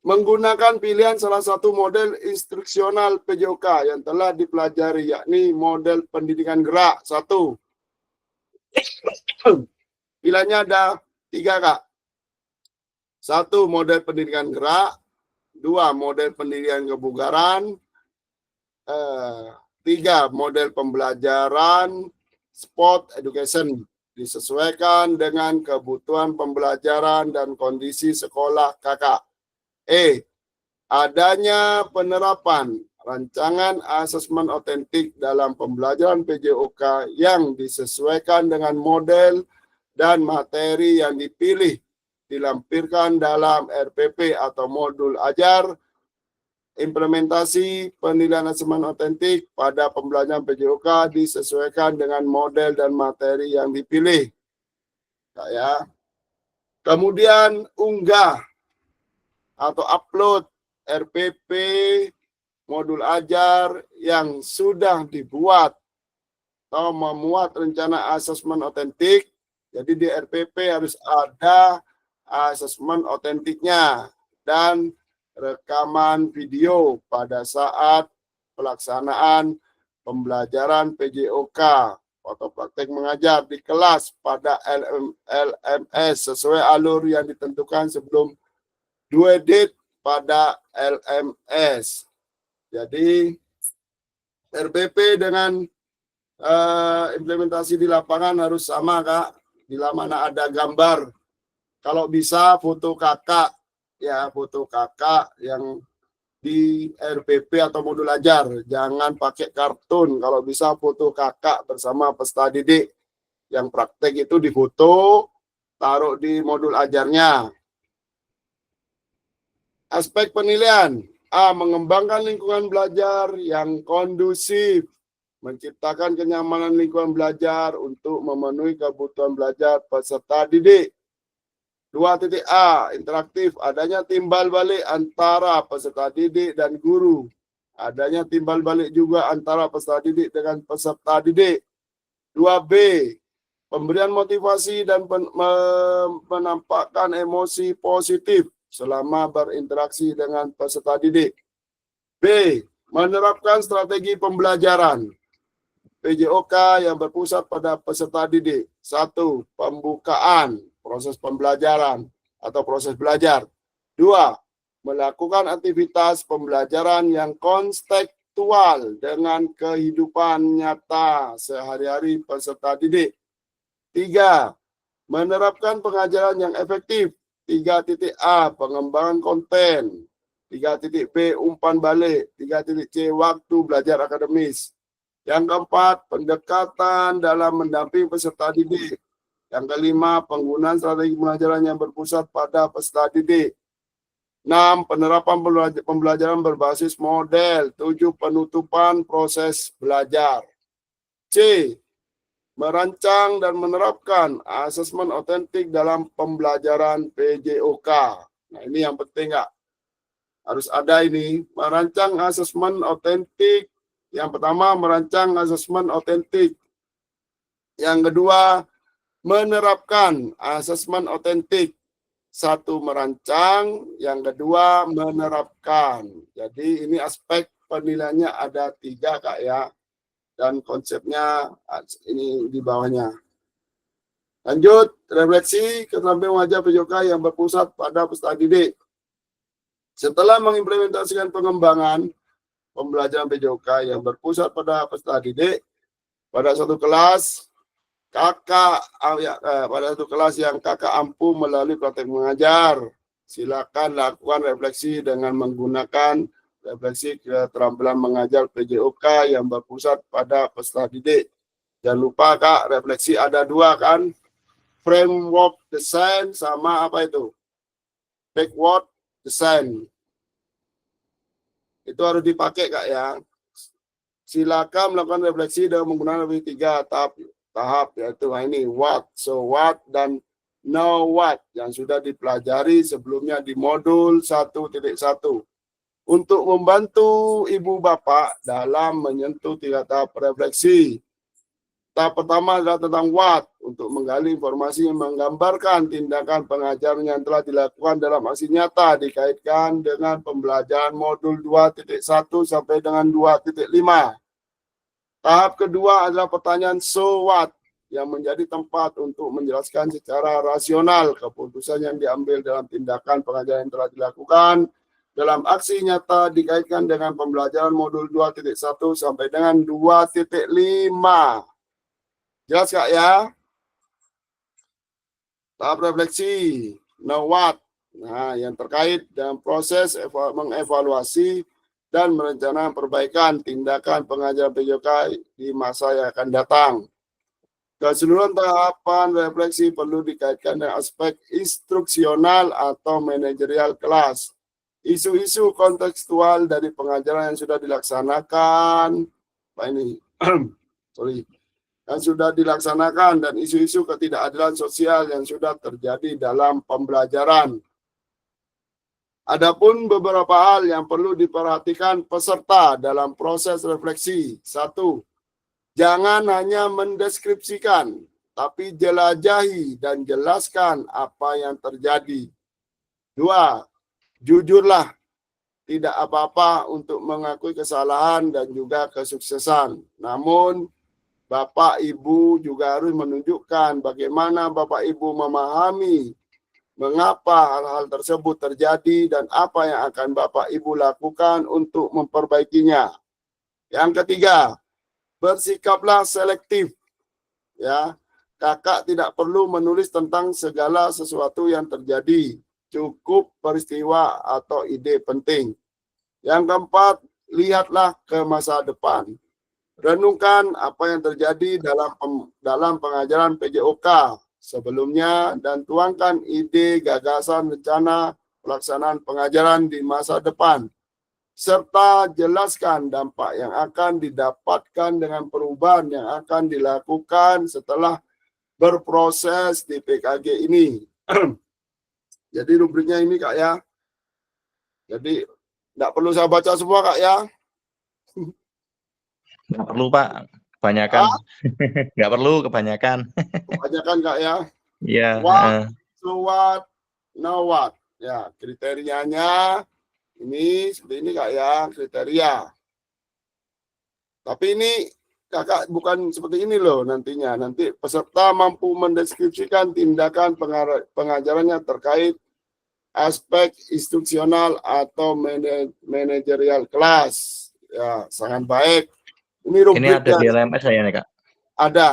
Menggunakan pilihan salah satu model instruksional PJOK yang telah dipelajari, yakni model pendidikan gerak. 1. Pilihannya ada 3, Kak. 1. Model pendidikan gerak. 2. Model pendidikan kebugaran. 3. Model pembelajaran sport education disesuaikan dengan kebutuhan pembelajaran dan kondisi sekolah Kakak. Adanya penerapan rancangan asesmen otentik dalam pembelajaran PJOK yang disesuaikan dengan model dan materi yang dipilih dilampirkan dalam RPP atau modul ajar. Implementasi penilaian asesmen otentik pada pembelajaran PJOK disesuaikan dengan model dan materi yang dipilih. Ya. Kemudian unggah atau upload RPP modul ajar yang sudah dibuat atau memuat rencana asesmen otentik. Jadi di RPP harus ada asesmen otentiknya dan rekaman video pada saat pelaksanaan pembelajaran PJOK atau praktek mengajar di kelas pada LMS sesuai alur yang ditentukan sebelum due date pada LMS. Jadi RPP dengan implementasi di lapangan harus sama, Kak. Bila mana ada gambar, kalau bisa foto kakak, ya foto kakak yang di RPP atau modul ajar. Jangan pakai kartun. Kalau bisa foto kakak bersama peserta didik. Yang praktek itu difoto, taruh di modul ajarnya. Aspek penilaian. A. Mengembangkan lingkungan belajar yang kondusif. Menciptakan kenyamanan lingkungan belajar untuk memenuhi kebutuhan belajar peserta didik. 2.A. Interaktif. Adanya timbal balik antara peserta didik dan guru. Adanya timbal balik juga antara peserta didik dengan peserta didik. 2B. Pemberian motivasi dan menampakkan emosi positif selama berinteraksi dengan peserta didik. B. Menerapkan strategi pembelajaran PJOK yang berpusat pada peserta didik. 1. Pembukaan proses pembelajaran atau proses belajar. 2. Melakukan aktivitas pembelajaran yang kontekstual dengan kehidupan nyata sehari-hari peserta didik. 3. Menerapkan pengajaran yang efektif. 3.A. Pengembangan konten. 3.B. Umpan balik. 3.C. Waktu belajar akademis. Yang keempat, pendekatan dalam mendampingi peserta didik. Yang kelima, penggunaan strategi pembelajaran yang berpusat pada peserta didik. 6. Penerapan pembelajaran berbasis model. 7. Penutupan proses belajar. C. Merancang dan menerapkan asesmen otentik dalam pembelajaran PJOK. Nah, ini yang penting, Kak. Harus ada ini, merancang asesmen otentik. Yang pertama, merancang asesmen otentik. Yang kedua, menerapkan asesmen otentik. 1. Merancang, yang kedua menerapkan. Jadi ini aspek penilaiannya ada 3, Kak, ya. Dan konsepnya ini di bawahnya. Lanjut, refleksi keterampilan mengajar PJOK yang berpusat pada peserta didik. Setelah mengimplementasikan pengembangan pembelajaran PJOK yang berpusat pada peserta didik, pada satu kelas yang kakak ampuh melalui praktek mengajar, silakan lakukan refleksi dengan menggunakan refleksi keterampilan mengajar PJOK yang berpusat pada peserta didik. Jangan lupa, Kak, refleksi ada 2 kan, framework design sama apa itu, backward design. Itu harus dipakai, Kak, ya. Silakan melakukan refleksi dengan menggunakan 3 tahap, yaitu ini what, so what, dan know what yang sudah dipelajari sebelumnya di modul 1.1 untuk membantu ibu bapak dalam menyentuh 3 tahap refleksi. Tahap pertama adalah tentang what, untuk menggali informasi yang menggambarkan tindakan pengajaran yang telah dilakukan dalam aksi nyata dikaitkan dengan pembelajaran modul 2.1 sampai dengan 2.5. Tahap kedua adalah pertanyaan so what, yang menjadi tempat untuk menjelaskan secara rasional keputusan yang diambil dalam tindakan pengajaran yang telah dilakukan dalam aksi nyata dikaitkan dengan pembelajaran modul 2.1 sampai dengan 2.5. Jelas, Kak, ya? Tahap refleksi, know what. Nah, yang terkait dengan proses mengevaluasi dan merencanakan perbaikan tindakan pengajaran PJOK di masa yang akan datang. Keseluruhan tahapan refleksi perlu dikaitkan dengan aspek instruksional atau manajerial kelas. Isu-isu kontekstual dari pengajaran yang sudah dilaksanakan, yang sudah dilaksanakan, dan isu-isu ketidakadilan sosial yang sudah terjadi dalam pembelajaran. Adapun beberapa hal yang perlu diperhatikan peserta dalam proses refleksi. 1. Jangan hanya mendeskripsikan, tapi jelajahi dan jelaskan apa yang terjadi. 2. Jujurlah, tidak apa-apa untuk mengakui kesalahan dan juga kesuksesan. Namun, Bapak Ibu juga harus menunjukkan bagaimana Bapak Ibu memahami mengapa hal-hal tersebut terjadi dan apa yang akan Bapak Ibu lakukan untuk memperbaikinya. Yang ketiga, bersikaplah selektif. Ya, kakak tidak perlu menulis tentang segala sesuatu yang terjadi. Cukup peristiwa atau ide penting. Yang keempat, lihatlah ke masa depan. Renungkan apa yang terjadi dalam pengajaran PJOK sebelumnya dan tuangkan ide, gagasan, rencana pelaksanaan pengajaran di masa depan. Serta jelaskan dampak yang akan didapatkan dengan perubahan yang akan dilakukan setelah berproses di PKG ini. Jadi rubriknya ini, Kak, ya. Jadi tidak perlu saya baca semua, Kak, ya.
Nggak perlu, Pak, kebanyakan. Nggak perlu, kebanyakan.
Kebanyakan, Kak, ya.
Iya.
What, so what, now what. Ya, kriterianya ini seperti ini, Kak, ya, kriteria. Tapi ini Kakak bukan seperti ini loh nantinya. Nanti peserta mampu mendeskripsikan tindakan pengajarannya terkait aspek instruksional atau manajerial kelas. Ya, sangat baik. Ini rubriknya.
Ini ada di LMS saya nih, Kak.
Ada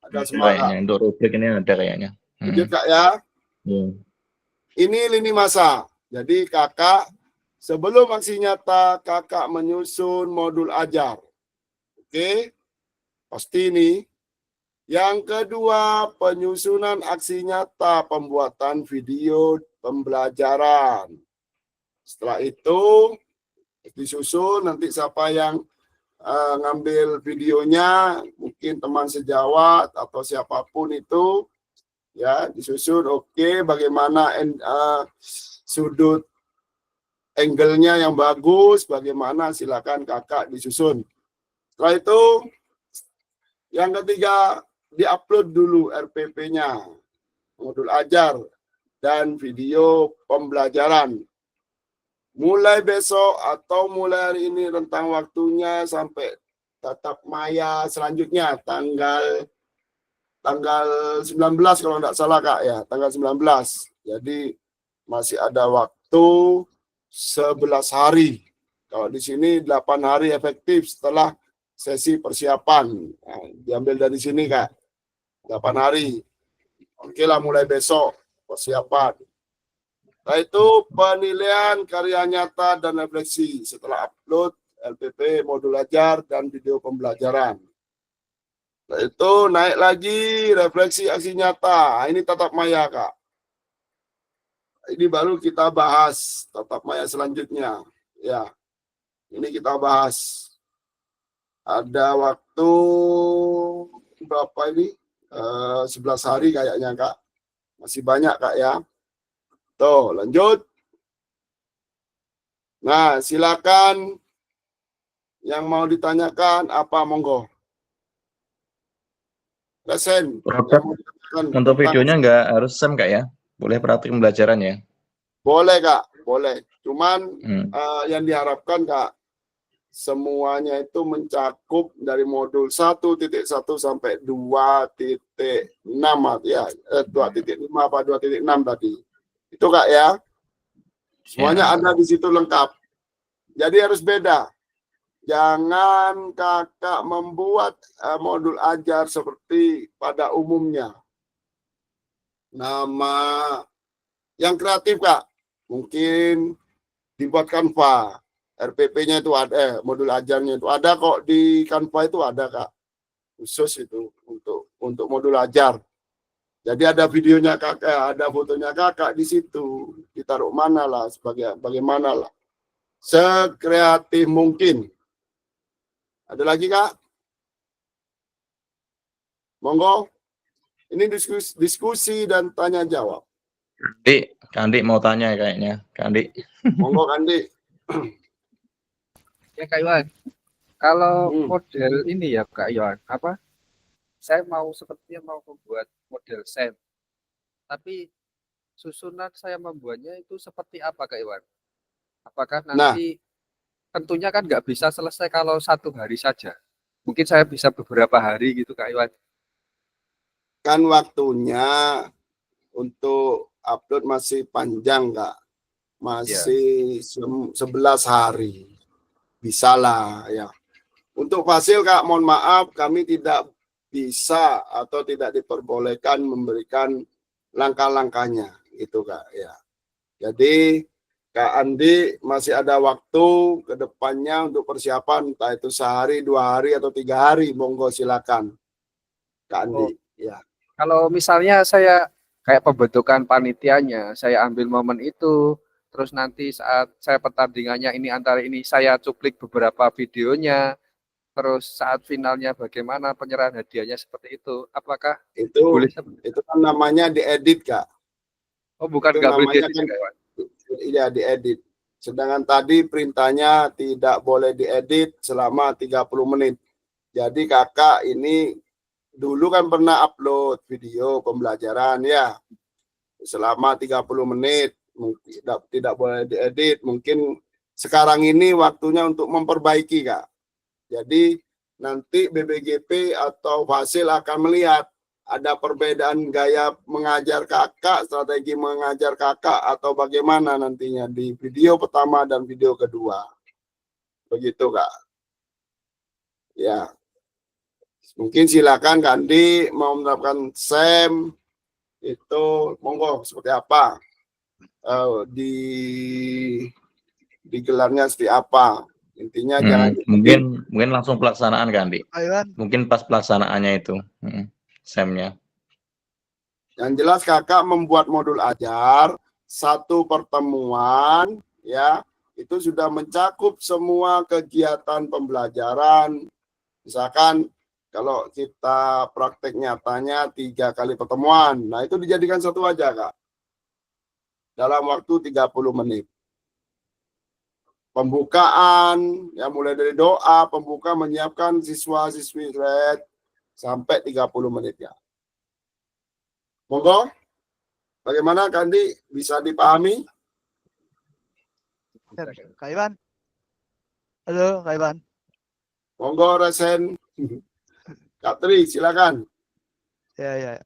Ada
Ada
semua kak.
kayaknya untuk rubrik ini ada kayaknya.
Lanjut kak ya.
Iya.
Ini lini masa. Jadi kakak sebelum aksi nyata kakak menyusun modul ajar. Oke. Pasti ini. Yang kedua, penyusunan aksi nyata pembuatan video pembelajaran. Setelah itu disusun, nanti siapa yang ngambil videonya, mungkin teman sejawat atau siapapun itu, ya disusun. Oke, bagaimana sudut angle-nya yang bagus, bagaimana, silakan kakak disusun. Setelah itu, yang ketiga, diupload dulu RPP-nya, modul ajar dan video pembelajaran. Mulai besok atau mulai hari ini rentang waktunya sampai tatap maya selanjutnya tanggal 19 kalau tidak salah kak ya, tanggal 19. Jadi masih ada waktu 11 hari. Kalau di sini 8 hari efektif setelah sesi persiapan. Nah, diambil dari sini kak, 8 hari. Oke lah, mulai besok persiapan. Nah itu penilaian karya nyata dan refleksi setelah upload LPP, modul ajar, dan video pembelajaran. Nah itu naik lagi refleksi aksi nyata. Ini tatap maya kak. Ini baru kita bahas tatap maya selanjutnya. Ya, ini kita bahas. Ada waktu berapa ini? 11 hari kayaknya kak. Masih banyak kak ya. Tuh, lanjut. Nah, silakan yang mau ditanyakan apa, monggo. Lesen.
Untuk videonya nggak harus SEM kak ya? Boleh praktik pembelajaran ya?
Boleh kak, boleh. Cuman yang diharapkan kak, semuanya itu mencakup dari modul 1.1 sampai 2.6 ya, 2.5 apa 2.6 tadi. Itu kak ya. Semuanya ada di situ lengkap. Jadi harus beda. Jangan kakak membuat modul ajar seperti pada umumnya. Nama yang kreatif kak, mungkin dibuat Canva. RPP-nya itu ada, modul ajarnya itu ada kok di Canva, itu ada kak. Khusus itu untuk modul ajar. Jadi ada videonya kakak, ada fotonya kakak di situ. Ditaruh mana lah, bagaimana lah. Sekreatif mungkin. Ada lagi kak? Monggo. Ini diskusi dan tanya jawab.
Kandi mau tanya kayaknya. Kandi.
Monggo Kandi.
Ya Kak Iwan, kalau model ini ya Kak Iwan, apa? Saya mau sepertinya mau membuat model SEM. Tapi susunan saya membuatnya itu seperti apa Kak Iwan? Apakah nanti tentunya kan nggak bisa selesai kalau 1 hari saja. Mungkin saya bisa beberapa hari gitu Kak Iwan.
Kan waktunya untuk upload masih panjang Kak. Masih 11 hari. Bisa lah ya. Untuk fasil Kak, mohon maaf kami tidak bisa atau tidak diperbolehkan memberikan langkah-langkahnya itu Kak ya. Jadi Kak Andi masih ada waktu ke depannya untuk persiapan, entah itu sehari, 2 hari atau 3 hari, monggo silakan Kak Andi. Ya.
Kalau misalnya saya kayak pembentukan panitianya, saya ambil momen itu, terus nanti saat saya pertandingannya ini antara ini saya cuplik beberapa videonya, terus saat finalnya bagaimana penyerahan hadiahnya seperti itu, apakah
itu
boleh
itu kan namanya diedit Kak.
Oh bukan, nggak boleh diedit kan?
Iya diedit. Sedangkan tadi perintahnya tidak boleh diedit selama 30 menit. Jadi kakak ini dulu kan pernah upload video pembelajaran ya. Selama 30 menit mungkin tidak boleh diedit. Mungkin sekarang ini waktunya untuk memperbaiki Kak. Jadi nanti BBGP atau Fasil akan melihat ada perbedaan gaya mengajar kakak, strategi mengajar kakak, atau bagaimana nantinya di video pertama dan video kedua. Begitu Kak. Ya. Mungkin silakan Kak Andi mau menerapkan SEM itu monggo seperti apa, digelarnya seperti apa. Intinya jangan
mungkin langsung pelaksanaan kan, Andi?
Iwan.
Mungkin pas pelaksanaannya itu SEM-nya.
Yang jelas kakak membuat modul ajar, satu pertemuan ya, itu sudah mencakup semua kegiatan pembelajaran. Misalkan kalau kita praktek nyatanya 3 kali pertemuan, nah itu dijadikan satu aja Kak. Dalam waktu 30 menit. Pembukaan, ya mulai dari doa, pembuka menyiapkan siswa-siswi sampai 30 menit ya. Monggo, bagaimana Kandi bisa dipahami?
Kak Iwan. Halo, Kak Iwan.
Monggo Resen. Kak Tri, silakan.
Ya.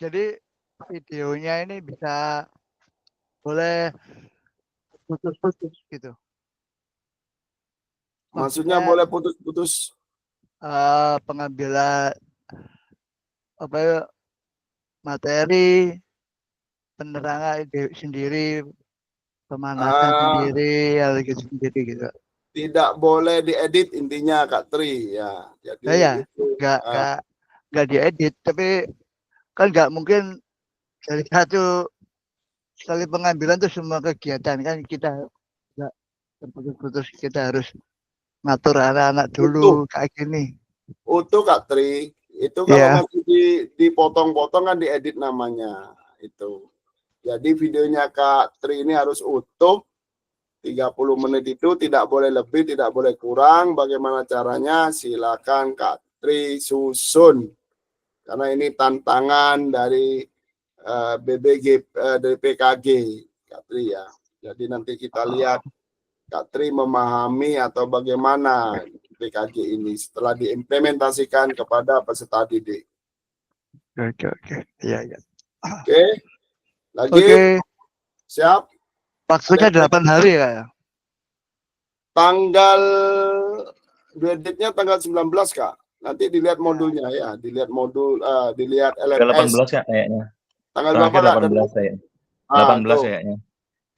Jadi videonya ini bisa boleh putus-putus gitu.
Maksudnya boleh putus-putus?
Pengambilan apa ya, materi, penerangan sendiri, pemanasan sendiri, hal gitu sendiri gitu.
Tidak boleh diedit intinya Kak Tri ya. Jadi
nggak diedit, tapi kan nggak mungkin dari satu sekali pengambilan tuh semua kegiatan kan kita nggak terputus-putus, kita harus ngatur anak-anak dulu kayak gini.
Utuh Kak Tri, itu kalau masih dipotong-potong kan diedit namanya itu. Jadi videonya Kak Tri ini harus utuh 30 menit itu, tidak boleh lebih, tidak boleh kurang. Bagaimana caranya? Silakan Kak Tri susun. Karena ini tantangan dari BBG, dari PKG Kak Tri ya. Jadi nanti kita lihat Kak Tri memahami atau bagaimana PKG ini setelah diimplementasikan kepada peserta didik.
Oke. Iya.
Oke. Lagi. Siap?
Waktunya 8 hari ya.
Tanggal date-nya tanggal 19 Kak. Nanti dilihat modulnya ya, dilihat modul, dilihat LMS.
18 ya kayaknya.
Tanggal berapa Kak?
18 saya. 18 kayaknya.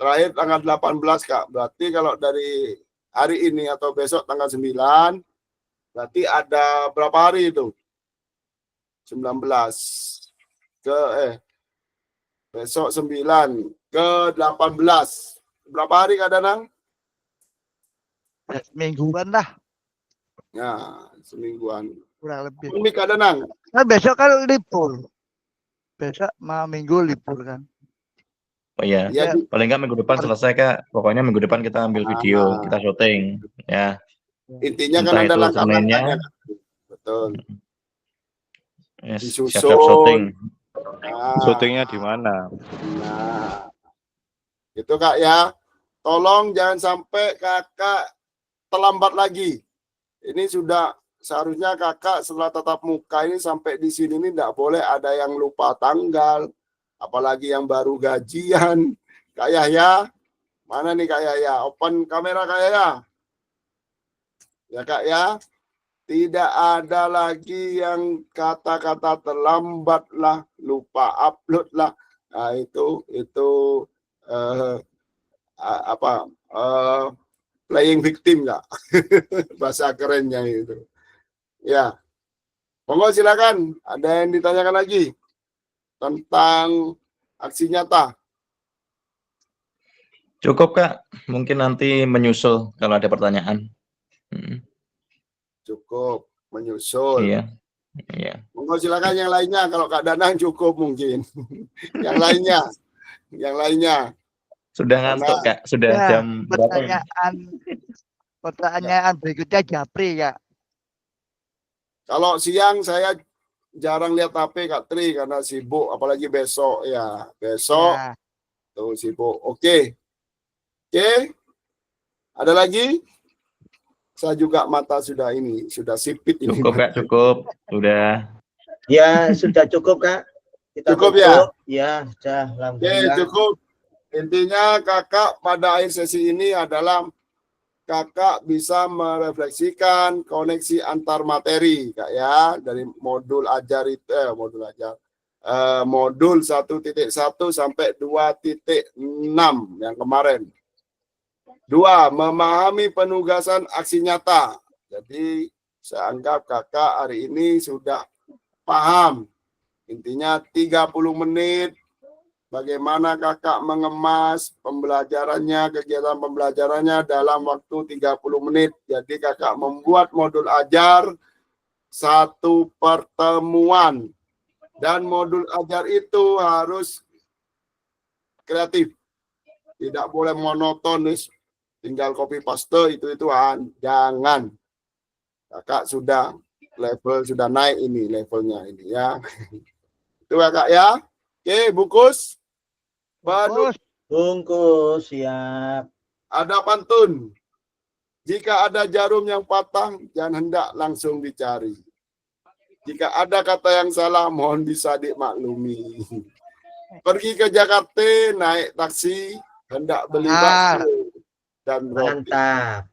Terakhir tanggal 18 Kak. Berarti kalau dari hari ini atau besok tanggal 9, berarti ada berapa hari itu? 19 besok 9 ke 18. Berapa hari Kak Danang?
Semingguan lah.
Ya, semingguan.
Kurang lebih.
Ini Kak Danang.
Nah, besok kan libur. Besok minggu libur kan.
Oh iya, paling nggak minggu depan selesai Kak. Pokoknya minggu depan kita ambil video, kita syuting ya.
Intinya kan ada langkah-langkahnya. Betul.
Disusun. Siap-siap syuting.
Syutingnya di mana?
Nah, itu Kak ya. Tolong jangan sampai Kakak terlambat lagi. Ini sudah seharusnya Kakak setelah tatap muka ini sampai di sini ini tidak boleh ada yang lupa tanggal. Apalagi yang baru gajian. Kak Yahya, mana nih Kak Yahya? Open kamera Kak Yahya. Ya Kak ya, tidak ada lagi yang kata-kata terlambat lah, lupa upload lah. Nah, itu playing victim Kak. Bahasa kerennya itu. Ya. Monggo silakan, ada yang ditanyakan lagi tentang aksi nyata?
Cukup Kak, mungkin nanti menyusul kalau ada pertanyaan.
Cukup menyusul.
Iya.
Monggo silakan yang lainnya, kalau Kak Danang cukup mungkin. yang lainnya.
Sudah ngantuk Kak, sudah jam berapa?
Pertanyaan berikutnya Japri Kak.
Kalau siang saya jarang lihat HP Kak Tri karena sibuk, apalagi besok ya. Besok tuh sibuk. Oke. Ada lagi? Saya juga mata sudah sipit ini.
Cukup Kak, cukup. Sudah.
Ya, sudah cukup Kak. Kita
cukup
ya?
Ya,
sudah.
Oke, cukup. Intinya Kakak pada akhir sesi ini adalah kakak bisa merefleksikan koneksi antar materi, Kak ya, dari modul ajar itu, modul 1.1 sampai 2.6 yang kemarin. 2. Memahami penugasan aksi nyata. Jadi saya anggap kakak hari ini sudah paham. Intinya 30 menit bagaimana kakak mengemas pembelajarannya, kegiatan pembelajarannya dalam waktu 30 menit. Jadi kakak membuat modul ajar 1 pertemuan. Dan modul ajar itu harus kreatif. Tidak boleh monotonis, tinggal copy paste itu-ituan. Jangan. Kakak sudah sudah naik ini levelnya ini ya. Itu kakak ya. Oke, bungkus.
Bungkus, siap.
Ada pantun. Jika ada jarum yang patah, jangan hendak langsung dicari. Jika ada kata yang salah, mohon bisa dimaklumi. Pergi ke Jakarta, naik taksi, hendak beli bakso dan roti.
Mantap.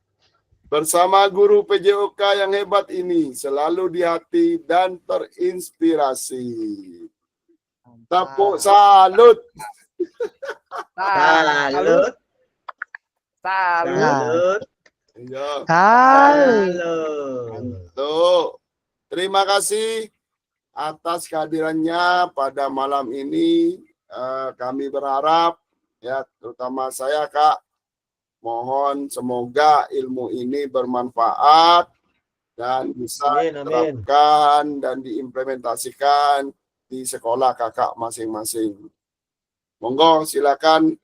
Bersama guru PJOK yang hebat ini, selalu di hati dan terinspirasi. Tepuk salut.
Salut. Salut.
Ya.
Salut.
Terima kasih atas kehadirannya pada malam ini. Kami berharap, ya terutama saya Kak, mohon semoga ilmu ini bermanfaat dan bisa diterapkan dan diimplementasikan di sekolah kakak masing-masing. Monggo silakan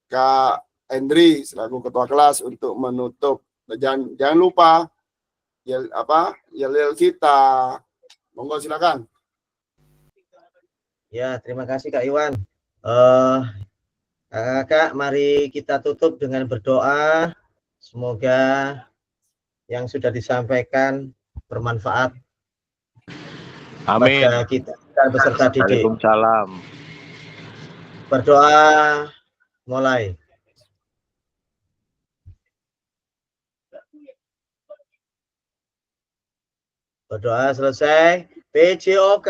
Kak Hendri selaku ketua kelas untuk menutup. Jangan lupa yel kita. Monggo silakan.
Ya, terima kasih Kak Iwan. Kak, mari kita tutup dengan berdoa. Semoga yang sudah disampaikan bermanfaat.
Amin.
Pada kita peserta didik.
Waalaikumsalam.
Berdoa mulai. Berdoa selesai. PJOK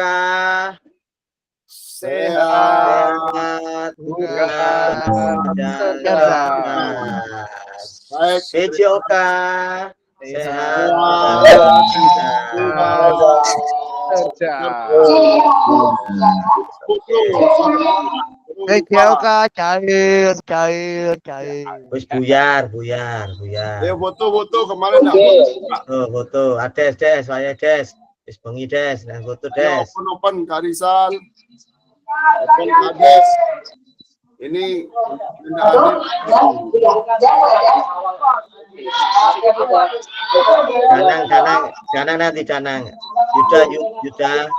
sehat, bukan dan cerdas. PJOK sehat,
PJOK cair.
Wis buyar.
Ya foto kemarin
Foto. Des, saya Des. Wis bengi Des, dan foto Des.
Open Karisal. Open Kades. Ini
Danang nanti Danang. Yuda.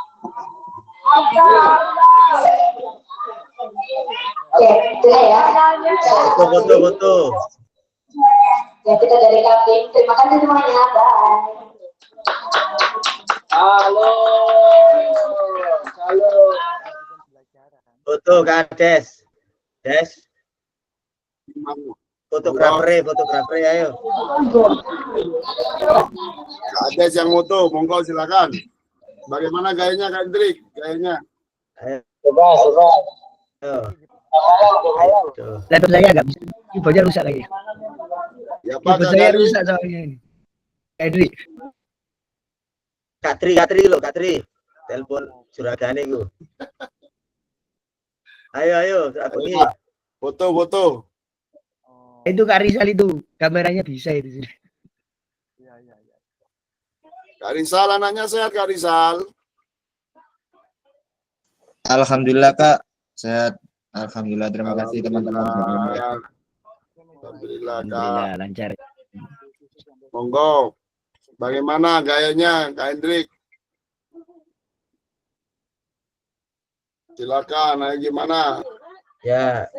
Foto.
Ya, kita dari Kapling. Terima kasih semuanya. Bye. Halo.
Foto Kak Des. Fotografer, ayo.
ada yang moto, monggo silakan. Bagaimana gayanya Kak Hendrik? Gayanya.
Coba.
Laptop saya nggak bisa. Keyboardnya rusak lagi.
Ya Pak,
Keyboard saya rusak soalnya ini. Edri.
Kak Tri. Telepon juragane iku. Ayo, aku ini.
Foto.
Itu Kak Rizal itu, kameranya bisa itu.
Kak Rizal, anaknya sehat Kak Rizal.
Alhamdulillah Kak, sehat. Alhamdulillah, terima kasih teman-teman.
Alhamdulillah Kak.
Lancar.
Monggo. Bagaimana gayanya Kak Hendrik? Silakan, gimana?
Ya.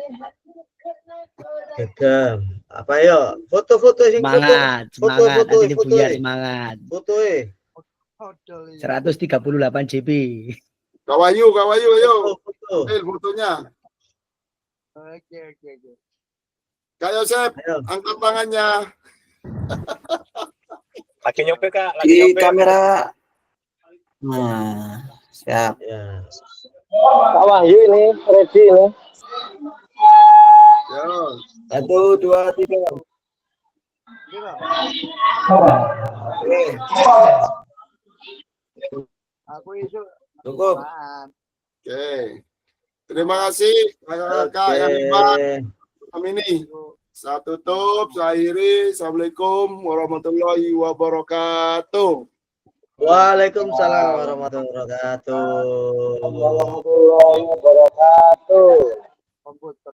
Gegem. Apa yo? Foto sing
semangat.
Foto.
Semangat.
Foto
138 JB.
Kawayu, ayo. Fotonya.
Oke.
Kak Yosep, angkat tangannya.
Lagi nyopir Kak, lagi
Di
nyopir.
kamera. Nah, siap.
Ya.
Kak Wahyu ini ready ini.
Ya.
1, 2, 3. Oke.
Aku isu
Cukup.
Oke. Terima kasih kakak yang hebat malam ini. Saya tutup, saya akhiri. Assalamualaikum warahmatullahi wabarakatuh.
Waalaikumsalam warahmatullahi wabarakatuh.
Warahmatullahi wabarakatuh.